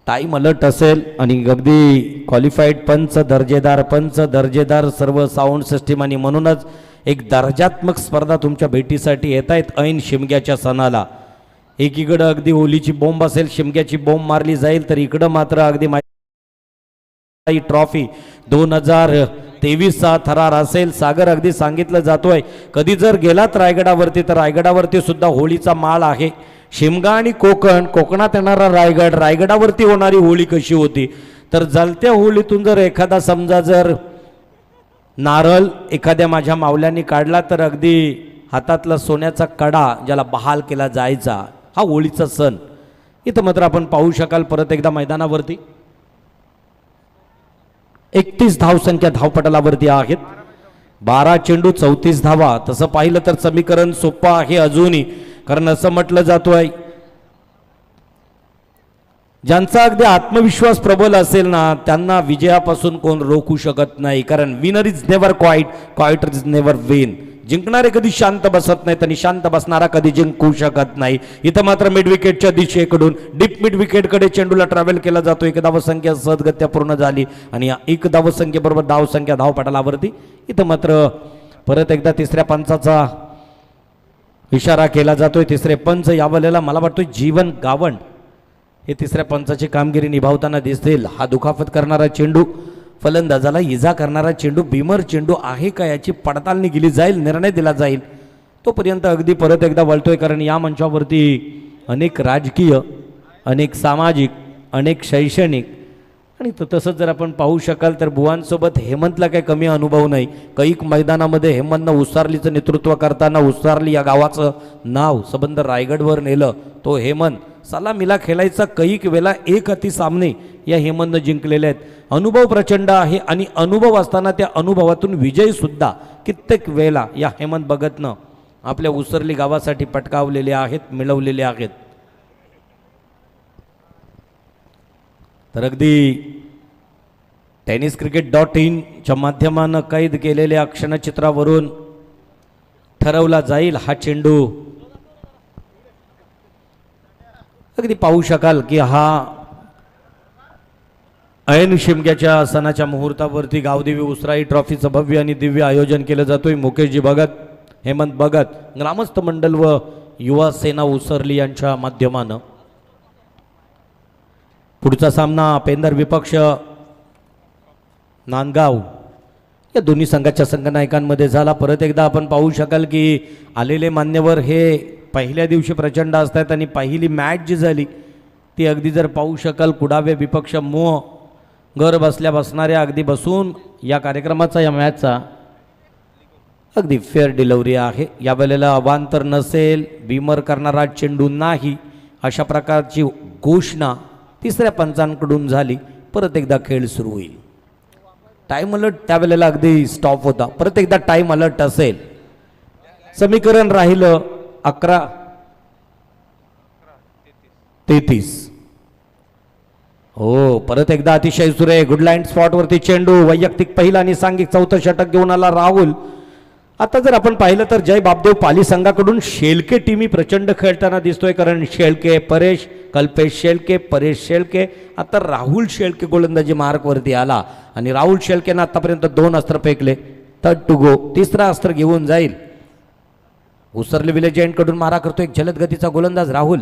टाईम अलर्ट असेल आणि अगदी क्वालिफाईड पंच दर्जेदार सर्व साऊंड सिस्टीम, आणि म्हणूनच एक दर्जात्मक स्पर्धा तुमच्या भेटीसाठी येत आहेत ऐन शिमग्याच्या सणाला. एकीकडं अगदी होलीची बोंब असेल, शिमग्याची बोंब मारली जाईल, तर इकडं मात्र अगदी ट्रॉफी 2023चा थरार असेल. सागर अगदी सांगितलं जातोय, कधी जर गेलात रायगडावरती तर रायगडावरती सुद्धा होळीचा माळ आहे. शिमगा आणि कोकणात येणारा रायगडावरती होणारी होळी कशी होती, तर जलत्या होळीतून जर एखादा समजा जर नारळ एखाद्या माझ्या मावल्याने काढला तर अगदी हातातला सोन्याचा कडा ज्याला बहाल केला जायचा, हा होळीचा सण इथं मात्र आपण पाहू शकाल. परत एकदा मैदानावरती 31 धावसंख्या धावपटलावरती आहेत. 12 चेंडू 34 धावा. तसं पाहिलं तर समीकरण सोपं आहे अजूनही, कारण असं म्हटलं जातोय ज्यांचा अगदी आत्मविश्वास प्रबल असेल ना त्यांना विजयापासून कोण रोखू शकत नाही. कारण winner is never quiet is never win. जिंकणारे कधी शांत बसत नाहीत आणि शांत बसणारा कधी जिंकू शकत नाही. इथं मात्र मिड विकेटच्या दिशेकडून डीप मिड विकेटकडे चेंडूला ट्रॅव्हल केला जातो. 1 धावसंख्या सहजगत्या पूर्ण झाली आणि या 1 धावसंख्येबरोबर धावसंख्या धावपटलावरती इथं मात्र परत एकदा तिसऱ्या पंचाचा इशारा केला जातोय. तिसरे पंच यावेळेला मला वाटतोय जीवन गावंड हे तिसऱ्या पंचाची कामगिरी निभावताना दिसतील. हा दुखापत करणारा चेंडू, फलंदाजाला इजा करणारा चेंडू, बीमर चेंडू आहे का याची पडताळणी केली जाईल, निर्णय दिला जाईल. तोपर्यंत अगदी परत एकदा वळतोय, कारण या मंचावरती अनेक राजकीय, अनेक सामाजिक, अनेक शैक्षणिक आणि तसंच जर आपण पाहू शकाल तर बुवांसोबत हेमंतला काही कमी अनुभव नाही. कैक मैदानामध्ये हेमंतनं उसारलीचं नेतृत्व करताना उसारली या गावाचं नाव सबंध रायगडवर नेलं. तो हेमंत सलामीला खेळायचा कैक वेळा 1 अति सामने या हेमंतनं जिंकलेले आहेत. अनुभव प्रचंड आहे आणि अनुभव असताना त्या अनुभवातून विजय सुद्धा कित्येक वेळेला या हेमंत भगतनं आपल्या उसरली गावासाठी पटकावलेले आहेत, मिळवलेले आहेत. तर अगदी tenniscricket.in च्या माध्यमानं कैद केलेल्या क्षणचित्रावरून ठरवला जाईल हा चेंडू. अगदी पाहू शकाल की हा ऐन शिमग्याच्या सणाच्या मुहूर्तावरती गावदेवी उसराई ट्रॉफीचं भव्य आणि दिव्य आयोजन केलं जातोय. मुकेशजी भगत, हेमंत भगत, ग्रामस्थ मंडळ व युवा सेना उसरली यांच्या माध्यमानं. पुढचा सामना पेंदर विपक्ष नांदगाव या दोन्ही संघाच्या संघनायकांमध्ये झाला. परत एकदा आपण पाहू शकाल की आलेले मान्यवर हे पहिल्या दिवशी प्रचंड असतात आणि पहिली मॅच जी झाली ती अगदी जर पाहू शकाल कुडावे विपक्ष मोह घर बसल्या बसणाऱ्या अगदी बसून या कार्यक्रमाचा या मॅचचा अगदी फेअर डिलिव्हरी आहे. यावेळेला अवांतर नसेल, बीमर करणारा चेंडू नाही, अशा प्रकारची घोषणा तिसऱ्या पंचांकडून झाली. परत एकदा खेळ सुरू होईल. टाईम अलर्ट त्यावेळेला अगदी स्टॉप होता. परत एकदा टाईम अलर्ट असेल. समीकरण राहिलं 11-33. हो, परत एकदा अतिशय सुरेख गुड लाईन स्पॉटवरती चेंडू, वैयक्तिक पहिला आणि सांघिक चौथं षटक घेऊन आला राहुल. आता जर आपण पाहिलं तर जय बापदेव पाली संघाकडून शेळके टीमही प्रचंड खेळताना दिसतोय. कारण शेळके परेश, कल्पेश शेळके, परेश शेळके, आता राहुल शेळके गोलंदाजी मार्कवरती आला आणि राहुल शेळकेनं आतापर्यंत 2 अस्त्र फेकले. 3rd to go, तिसरा अस्त्र घेऊन जाईल. उसरली विलेज कडून मारा करतो एक जलद गतीचा गोलंदाज राहुल.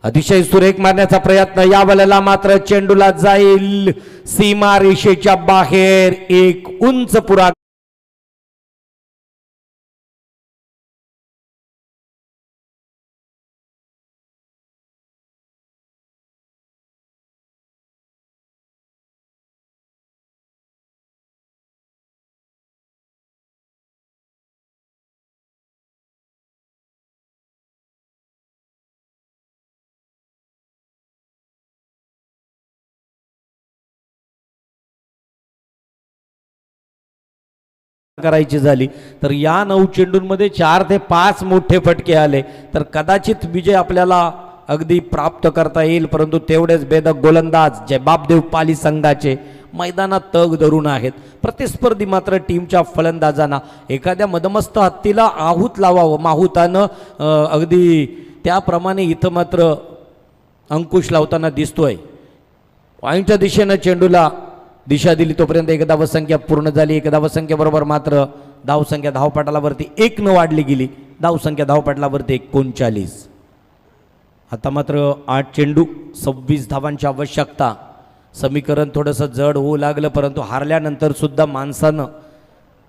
अतिशय सुरेख मारण्याचा प्रयत्न, या वेळेला मात्र चेंडूला जाईल सीमा रेषेच्या बाहेर. एक उंच पुरा करायची झाली तर या 9 चेंडूंमध्ये 4 ते 5 मोठे फटके आले तर कदाचित विजय आपल्याला अगदी प्राप्त करता येईल. परंतु तेवढेच बेदक गोलंदाज जय बापदेव पाली संघाचे मैदानात तग धरून आहेत. प्रतिस्पर्धी मात्र टीमच्या फलंदाजांना एखाद्या मदमस्त हत्तीला आहूत लावावं माहुतानं, अगदी त्याप्रमाणे इथं मात्र अंकुश लावताना दिसतोय. पॉईंटच्या दिशेनं चेंडूला दिशा दिली तोपर्यंत एक धावसंख्या पूर्ण झाली. एक धावसंख्येबरोबर मात्र धावसंख्या धावपटलावरती 1 न वाढली गेली. धावसंख्या धावपटलावरती 39. आता मात्र 8 चेंडू 26 धावांची आवश्यकता. समीकरण थोडंसं जड होऊ लागलं परंतु हारल्यानंतर सुद्धा माणसानं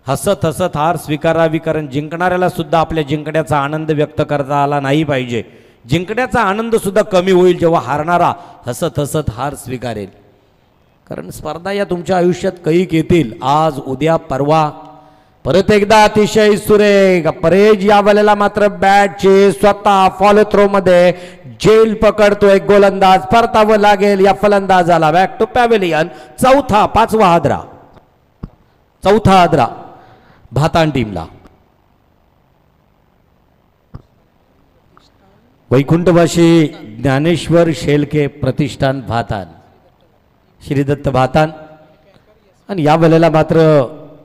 हसत हसत हार स्वीकारावी. कारण जिंकणाऱ्याला सुद्धा आपल्या जिंकण्याचा आनंद व्यक्त करता आला नाही पाहिजे. जिंकण्याचा आनंद सुद्धा कमी होईल जेव्हा हारणारा हसत हसत हार स्वीकारेल. कारण स्पर्धा या तुमच्या आयुष्यात कैक येतील, आज उद्या परवा. परत एकदा अतिशय सुरेख परेज, या वेळेला मात्र बॅटचे स्वतः फॉलो थ्रो मध्ये जेल पकडतोय गोलंदाज. परतावं लागेल या फलंदाजाला. Back to pavilion. चौथा 5वा हादरा, 4था हादरा भातान टीमला. वैकुंठवासी ज्ञानेश्वर शेळके प्रतिष्ठान भातान, श्रीदत्त भातान. आणि या वेळेला मात्र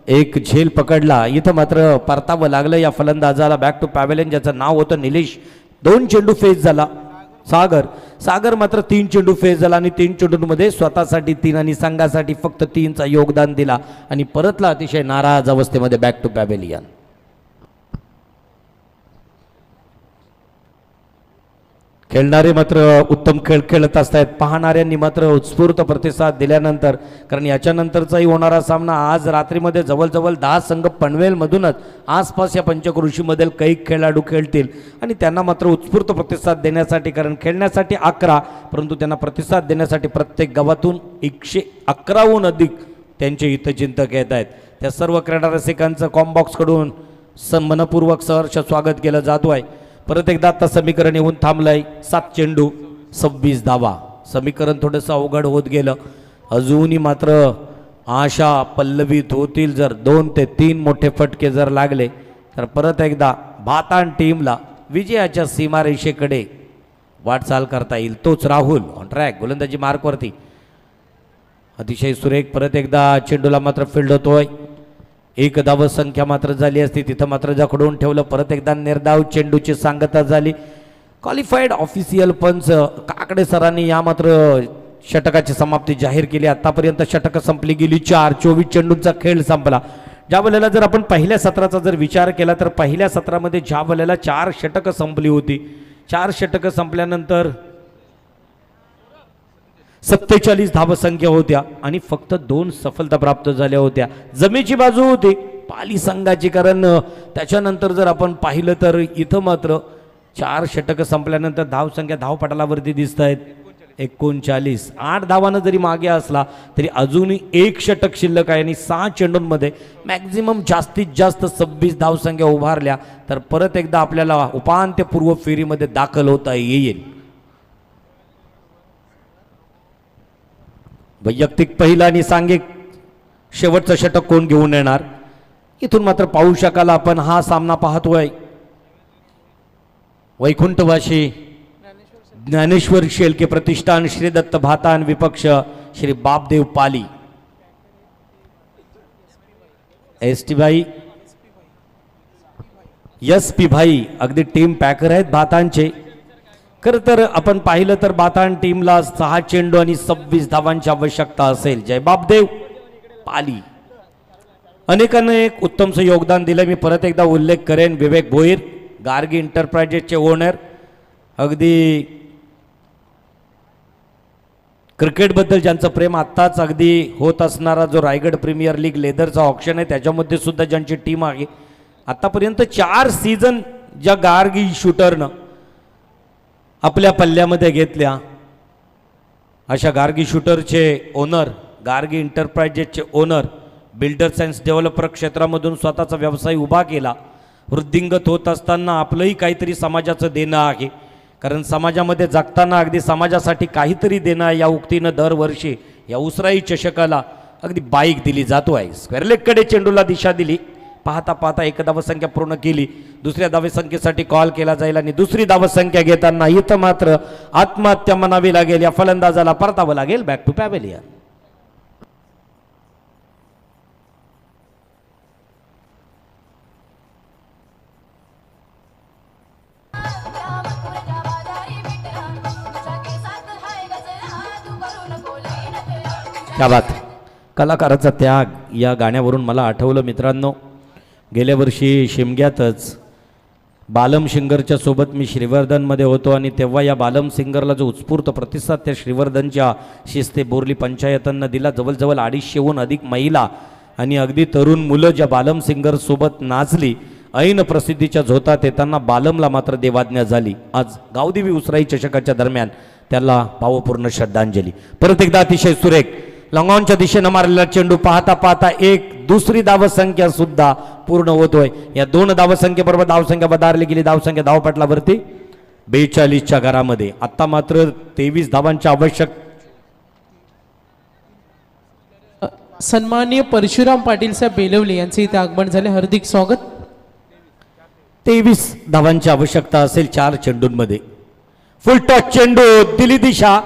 एक झेल पकडला. इथं मात्र परतावं लागलं या फलंदाजाला. बॅक टू पॅव्हेलियन, ज्याचं नाव होतं निलेश. 2 चेंडू फेस झाला. सागर मात्र 3 चेंडू फेस झाला आणि 3 चेंडूंमध्ये स्वतःसाठी 3 आणि संघासाठी फक्त 3चा योगदान दिला आणि परतला अतिशय नाराज अवस्थेमध्ये बॅक टू पॅव्हेलियन. खेळणारे मात्र उत्तम खेळ खेळत असतात. पाहणाऱ्यांनी मात्र उत्स्फूर्त प्रतिसाद दिल्यानंतर, कारण याच्यानंतरचाही होणारा सामना आज रात्रीमध्ये जवळजवळ 10 संघ पनवेलमधूनच आसपास या पंचक्रोशीमधील काही खेळाडू खेळतील आणि त्यांना मात्र उत्स्फूर्त प्रतिसाद देण्यासाठी, कारण खेळण्यासाठी 11 परंतु त्यांना प्रतिसाद देण्यासाठी प्रत्येक गावातून 111हून अधिक त्यांचे हितचिंतक येत आहेत. त्या सर्व क्रीडा रसिकांचं कॉम्बॉक्सकडून मनपूर्वक सहर्ष स्वागत केलं जातो आहे. परत एकदा आता समीकरण येऊन थांबलंय. 7 चेंडू 26 धावा. समीकरण थोडंसं अवघड होत गेलं. अजूनही मात्र आशा पल्लवित होतील जर 2 ते 3 मोठे फटके जर लागले तर परत एकदा भातान टीमला विजयाच्या सीमारेषेकडे वाटचाल करता येईल. तोच राहुल ऑन ट्रॅक गोलंदाजी मार्कवरती. अतिशय सुरेख परत एकदा चेंडूला मात्र फील्ड होतोय. 1 धावसंख्या मात्र झाली असती, तिथं मात्र जखडून ठेवलं. परत एकदा निर्धाव चेंडूची सांगता झाली. क्वालिफाईड ऑफिशियल पंच काकडे सरांनी या मात्र षटकाची समाप्ती जाहीर केली. आतापर्यंत षटकं संपली गेली 4. 24 चेंडूंचा खेळ संपला. ज्या वेळेला जर आपण पहिल्या सत्राचा जर विचार केला तर पहिल्या सत्रामध्ये ज्या वेळेला 4 षटकं संपली होती, 4 षटकं संपल्यानंतर 47 धावसंख्या होत्या आणि फक्त 2 सफलता प्राप्त झाल्या होत्या. जमेची बाजू होती पाली संघाची, कारण त्याच्यानंतर जर आपण पाहिलं तर इथं मात्र 4 षटकं संपल्यानंतर धावसंख्या धावपटालावरती दिसत आहेत 39. 8 धावानं जरी मागे असला तरी अजूनही 1 षटक शिल्लक आहे आणि 6 चेंडूंमध्ये मॅक्झिमम जास्तीत जास्त 26 धावसंख्या उभारल्या तर परत एकदा आपल्याला उपांत्यपूर्व फेरीमध्ये दाखल होता येईल. वैयक्तिक पहिला आणि सांघिक शेवटचं षटक कोण घेऊन येणार, इथून मात्र पाहू शकाल आपण हा सामना पाहतोय. वैकुंठवाशी ज्ञानेश्वर शेळके प्रतिष्ठान, श्री दत्त भातान विपक्ष श्री बापदेव पाली. ST भाई, SP भाई अगदी टीम पॅकर आहेत भातांचे. खरं तर आपण पाहिलं तर बातान टीमला 6 चेंडू आणि 26 धावांची आवश्यकता असेल. जय बापदेव पाली अनेक उत्तमचं योगदान दिलं. मी परत एकदा उल्लेख करेन विवेक भोईर, गार्गी एंटरप्राइजेसचे ओनर. अगदी क्रिकेटबद्दल ज्यांचं प्रेम आत्ताच अगदी होत असणारा जो रायगड प्रीमियर लीग लेदरचा ऑप्शन आहे त्याच्यामध्ये सुद्धा ज्यांची टीम आहे. आतापर्यंत 4 सीझन ज्या गार्गी शूटरनं आपल्या पल्ल्यामध्ये घेतल्या अशा गार्गी शूटरचे ओनर, गार्गी एंटरप्राइजेसचे ओनर, बिल्डर्स अँड डेव्हलपर क्षेत्रामधून स्वतःचा व्यवसाय उभा केला. वृद्धिंगत होत असताना आपलंही काहीतरी समाजाचं देणं आहे, कारण समाजामध्ये जगताना अगदी समाजासाठी काहीतरी देणं या उक्तीनं दरवर्षी या उसराई चषकाला अगदी बाईक दिली जातो आहे. स्क्वेअरलेगकडे चेंडूला दिशा दिली, पाहता पाहता 1 धावसंख्या पूर्ण केली. दुसऱ्या धावसंख्येसाठी कॉल केला जाईल आणि दुसरी धावसंख्या घेताना इथं मात्र आत्महत्या म्हणावी लागेल. या फलंदाजाला परतावं लागेल बॅक टू पॅव्हेलियन. क्या बात. कलाकाराचा त्याग या गाण्यावरून मला आठवलं मित्रांनो, गेल्या वर्षी शिमग्यातच बालम सिंगरच्या सोबत मी श्रीवर्धनमध्ये होतो आणि तेव्हा या बालम सिंगरला जो उत्स्फूर्त प्रतिसाद त्या श्रीवर्धनच्या शिस्ते बोरली पंचायतांना दिला. जवळजवळ 250हून अधिक महिला आणि अगदी तरुण मुलं ज्या बालम सिंगरसोबत नाचली. ऐन प्रसिद्धीच्या झोतात येताना बालमला मात्र देवाज्ञा झाली. आज गावदेवी उसराई चषकाच्या दरम्यान त्याला भावपूर्ण श्रद्धांजली. परत एकदा अतिशय सुरेख लॉंगॉनच्या दिशेनं मारलेला चेंडू पाहता पाहता 1 दुसरी धावसंख्या सुद्धा पूर्ण होतोय. या 2 धावसंख्येबरोबर धावसंख्या वधारली गेली. धावसंख्या धावपटलावरती 42च्या घरामध्ये. आता मात्र 23 धावांच्या आवश्यक. सन्माननीय परशुराम पाटील साहेब बेलवले यांचे इथे आगमन झाले, हार्दिक स्वागत. 23 धावांची आवश्यकता असेल 4 चेंडूंमध्ये. फुल टॉस चेंडू दिली दिशा,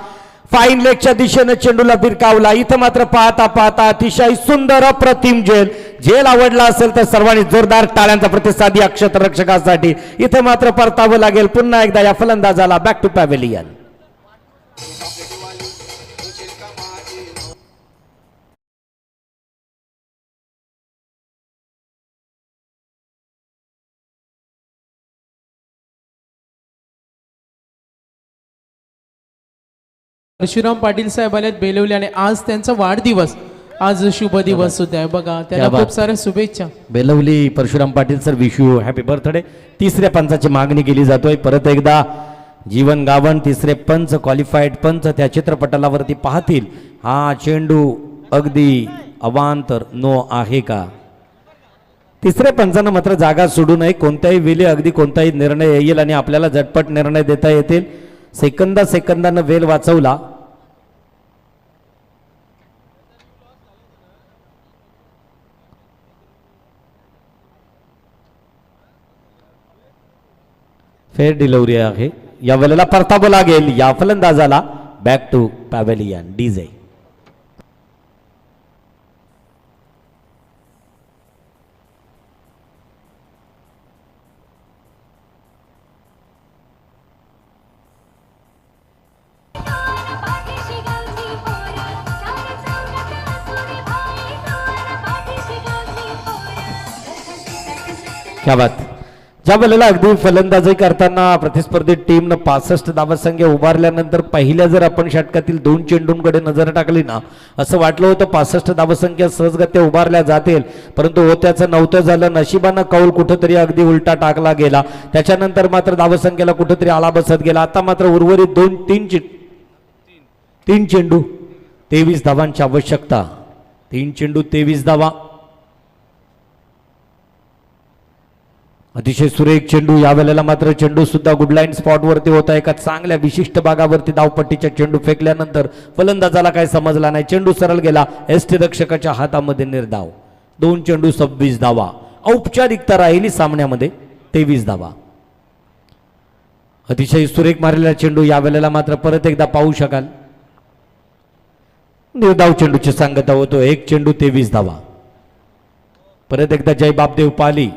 फाईन लेगच्या दिशेनं चेंडूला भिरकावला. इथं मात्र पाहता पाहता अतिशय सुंदर अप्रतिम झेल आवडला असेल तर सर्वांनी जोरदार टाळ्यांचा प्रतिसाद या क्षेत्ररक्षकासाठी. इथं मात्र परतावं लागेल पुन्हा एकदा या फलंदाजाला back to pavilion. Parshuram Patil साहेब आलेत बेलवले आणि आज त्यांचा वाढदिवस, आज शुभ दिवस सुद्धा आहे बघा. त्याला खूप साऱ्या शुभेच्छा. Belawali Parshuram Patil sir, wish you happy birthday. 3ऱ्या पंचाची मागणी केली जातोय. परत एकदा जीवन गावण 3रे पंच, क्वालिफाईड पंच त्या चित्रपटालावरती पाहतील. हा चेंडू अगदी अवांतर नो आहे का. 3ऱ्या पंचानं मात्र जागा सोडू नये. कोणत्याही वेळी अगदी कोणताही निर्णय येईल आणि आपल्याला झटपट निर्णय देता येतील. सेकंदानं वेळ वाचवला. फेअर डिलिव्हरी आहे. या वेळेला परतावं लागेल या फलंदाजाला बॅक टू पॅव्हेलियन. डीजे क्या बात. ज्या वेळेला अगदी फलंदाजी करताना प्रतिस्पर्धी टीमनं 65 धावसंख्या उभारल्यानंतर पहिल्या जर आपण षटकातील 2 चेंडूंकडे नजर टाकली ना, असं वाटलं होतं 65 धावसंख्या सहजगत्या उभारल्या जातील, परंतु होत्याचं नव्हतं झालं. नशिबानं कौल कुठंतरी अगदी उलटा टाकला गेला. त्याच्यानंतर मात्र धावसंख्येला कुठंतरी आळा बसत गेला. आता मात्र उर्वरित 3 चेंडू 23 धावांची आवश्यकता. 3 चेंडू 23 धावा. अतिशय सुरेख चेंडू. या वेळेला मात्र चेंडू सुद्धा गुडलाईन स्पॉटवरती होता. एका चांगल्या विशिष्ट भागावरती धावपट्टीच्या चेंडू फेकल्यानंतर फलंदाजाला काय समजला नाही. चेंडू सरळ गेला एसटी रक्षकाच्या हातामध्ये. निर्धाव. 2 चेंडू 26 धावा. औपचारिकता राहिली सामन्यामध्ये. 23 धावा. अतिशय सुरेख मारलेला चेंडू. या वेळेला मात्र परत एकदा पाहू शकाल निर्धाव चेंडूची सांगता होतो. 1 चेंडू 23 धावा. परत एकदा जय बापदेव पाली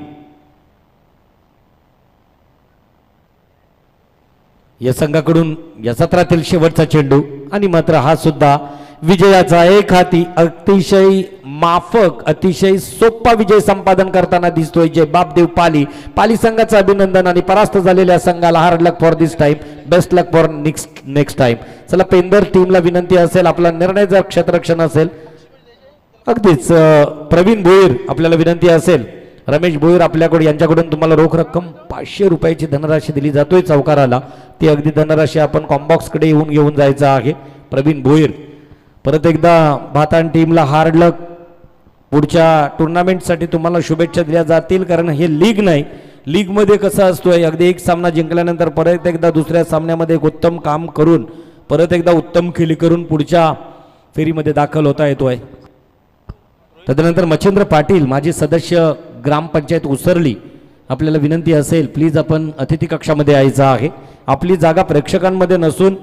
या संघाकडून या सत्रातील शेवटचा चेंडू आणि मात्र हा सुद्धा विजयाचा एक हाती अतिशय माफक अतिशय सोपा विजय संपादन करताना दिसतोय जय बापदेव पाली. पाली संघाचं अभिनंदन आणि परास्त झालेल्या संघाला hard luck for this time, best luck for next time. चला पेंदर टीमला विनंती असेल, आपला निर्णय जर क्षेत्ररक्षण असेल, अगदीच प्रवीण भोईर आपल्याला विनंती असेल, रमेश भोईर आपल्याकडे यांच्याकडून तुम्हाला रोख रक्कम 500 रुपयाची धनराशी दिली जातोय चौकाराला. ती अगदी धनराशी आपण कॉम्बॉक्सकडे येऊन घेऊन जायचं आहे. प्रवीण भोईर परत एकदा भातान टीमला हार्ड लक. पुढच्या टुर्नामेंटसाठी तुम्हाला शुभेच्छा दिल्या जातील, कारण हे लीग नाही. लीगमध्ये कसं असतोय अगदी एक सामना जिंकल्यानंतर परत एकदा दुसऱ्या सामन्यामध्ये एक उत्तम काम करून परत एकदा उत्तम खेळी करून पुढच्या फेरीमध्ये दाखल होता येतोय. तदनंतर मच्छिंद्र पाटील माजी सदस्य ग्रामपंचायत उसरली, आपल्याला विनंती असेल प्लीज आपण अतिथी कक्षामध्ये यायचं आहे. आपली जागा प्रेक्षकांमध्ये नसून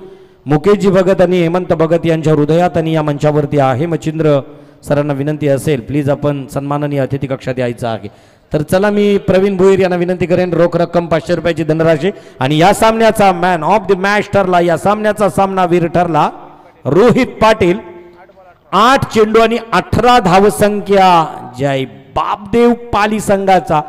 मुकेशजी भगत आणि हेमंत भगत यांच्या हृदयात आणि या मंचावरती आहे. मच्छिंद्र सरांना विनंती असेल प्लीज आपण सन्माननीय अतिथी कक्षात यायचं आहे. तर चला मी प्रवीण भोईर यांना विनंती करेन, रोख रक्कम 500 रुपयाची धनराशी. आणि या सामन्याचा मॅन ऑफ द मॅच ठरला, या सामन्याचा सामनावीर ठरला रोहित पाटील. 8 चेंडू आणि 18 धावसंख्या जय बापदेव पाली संघाचा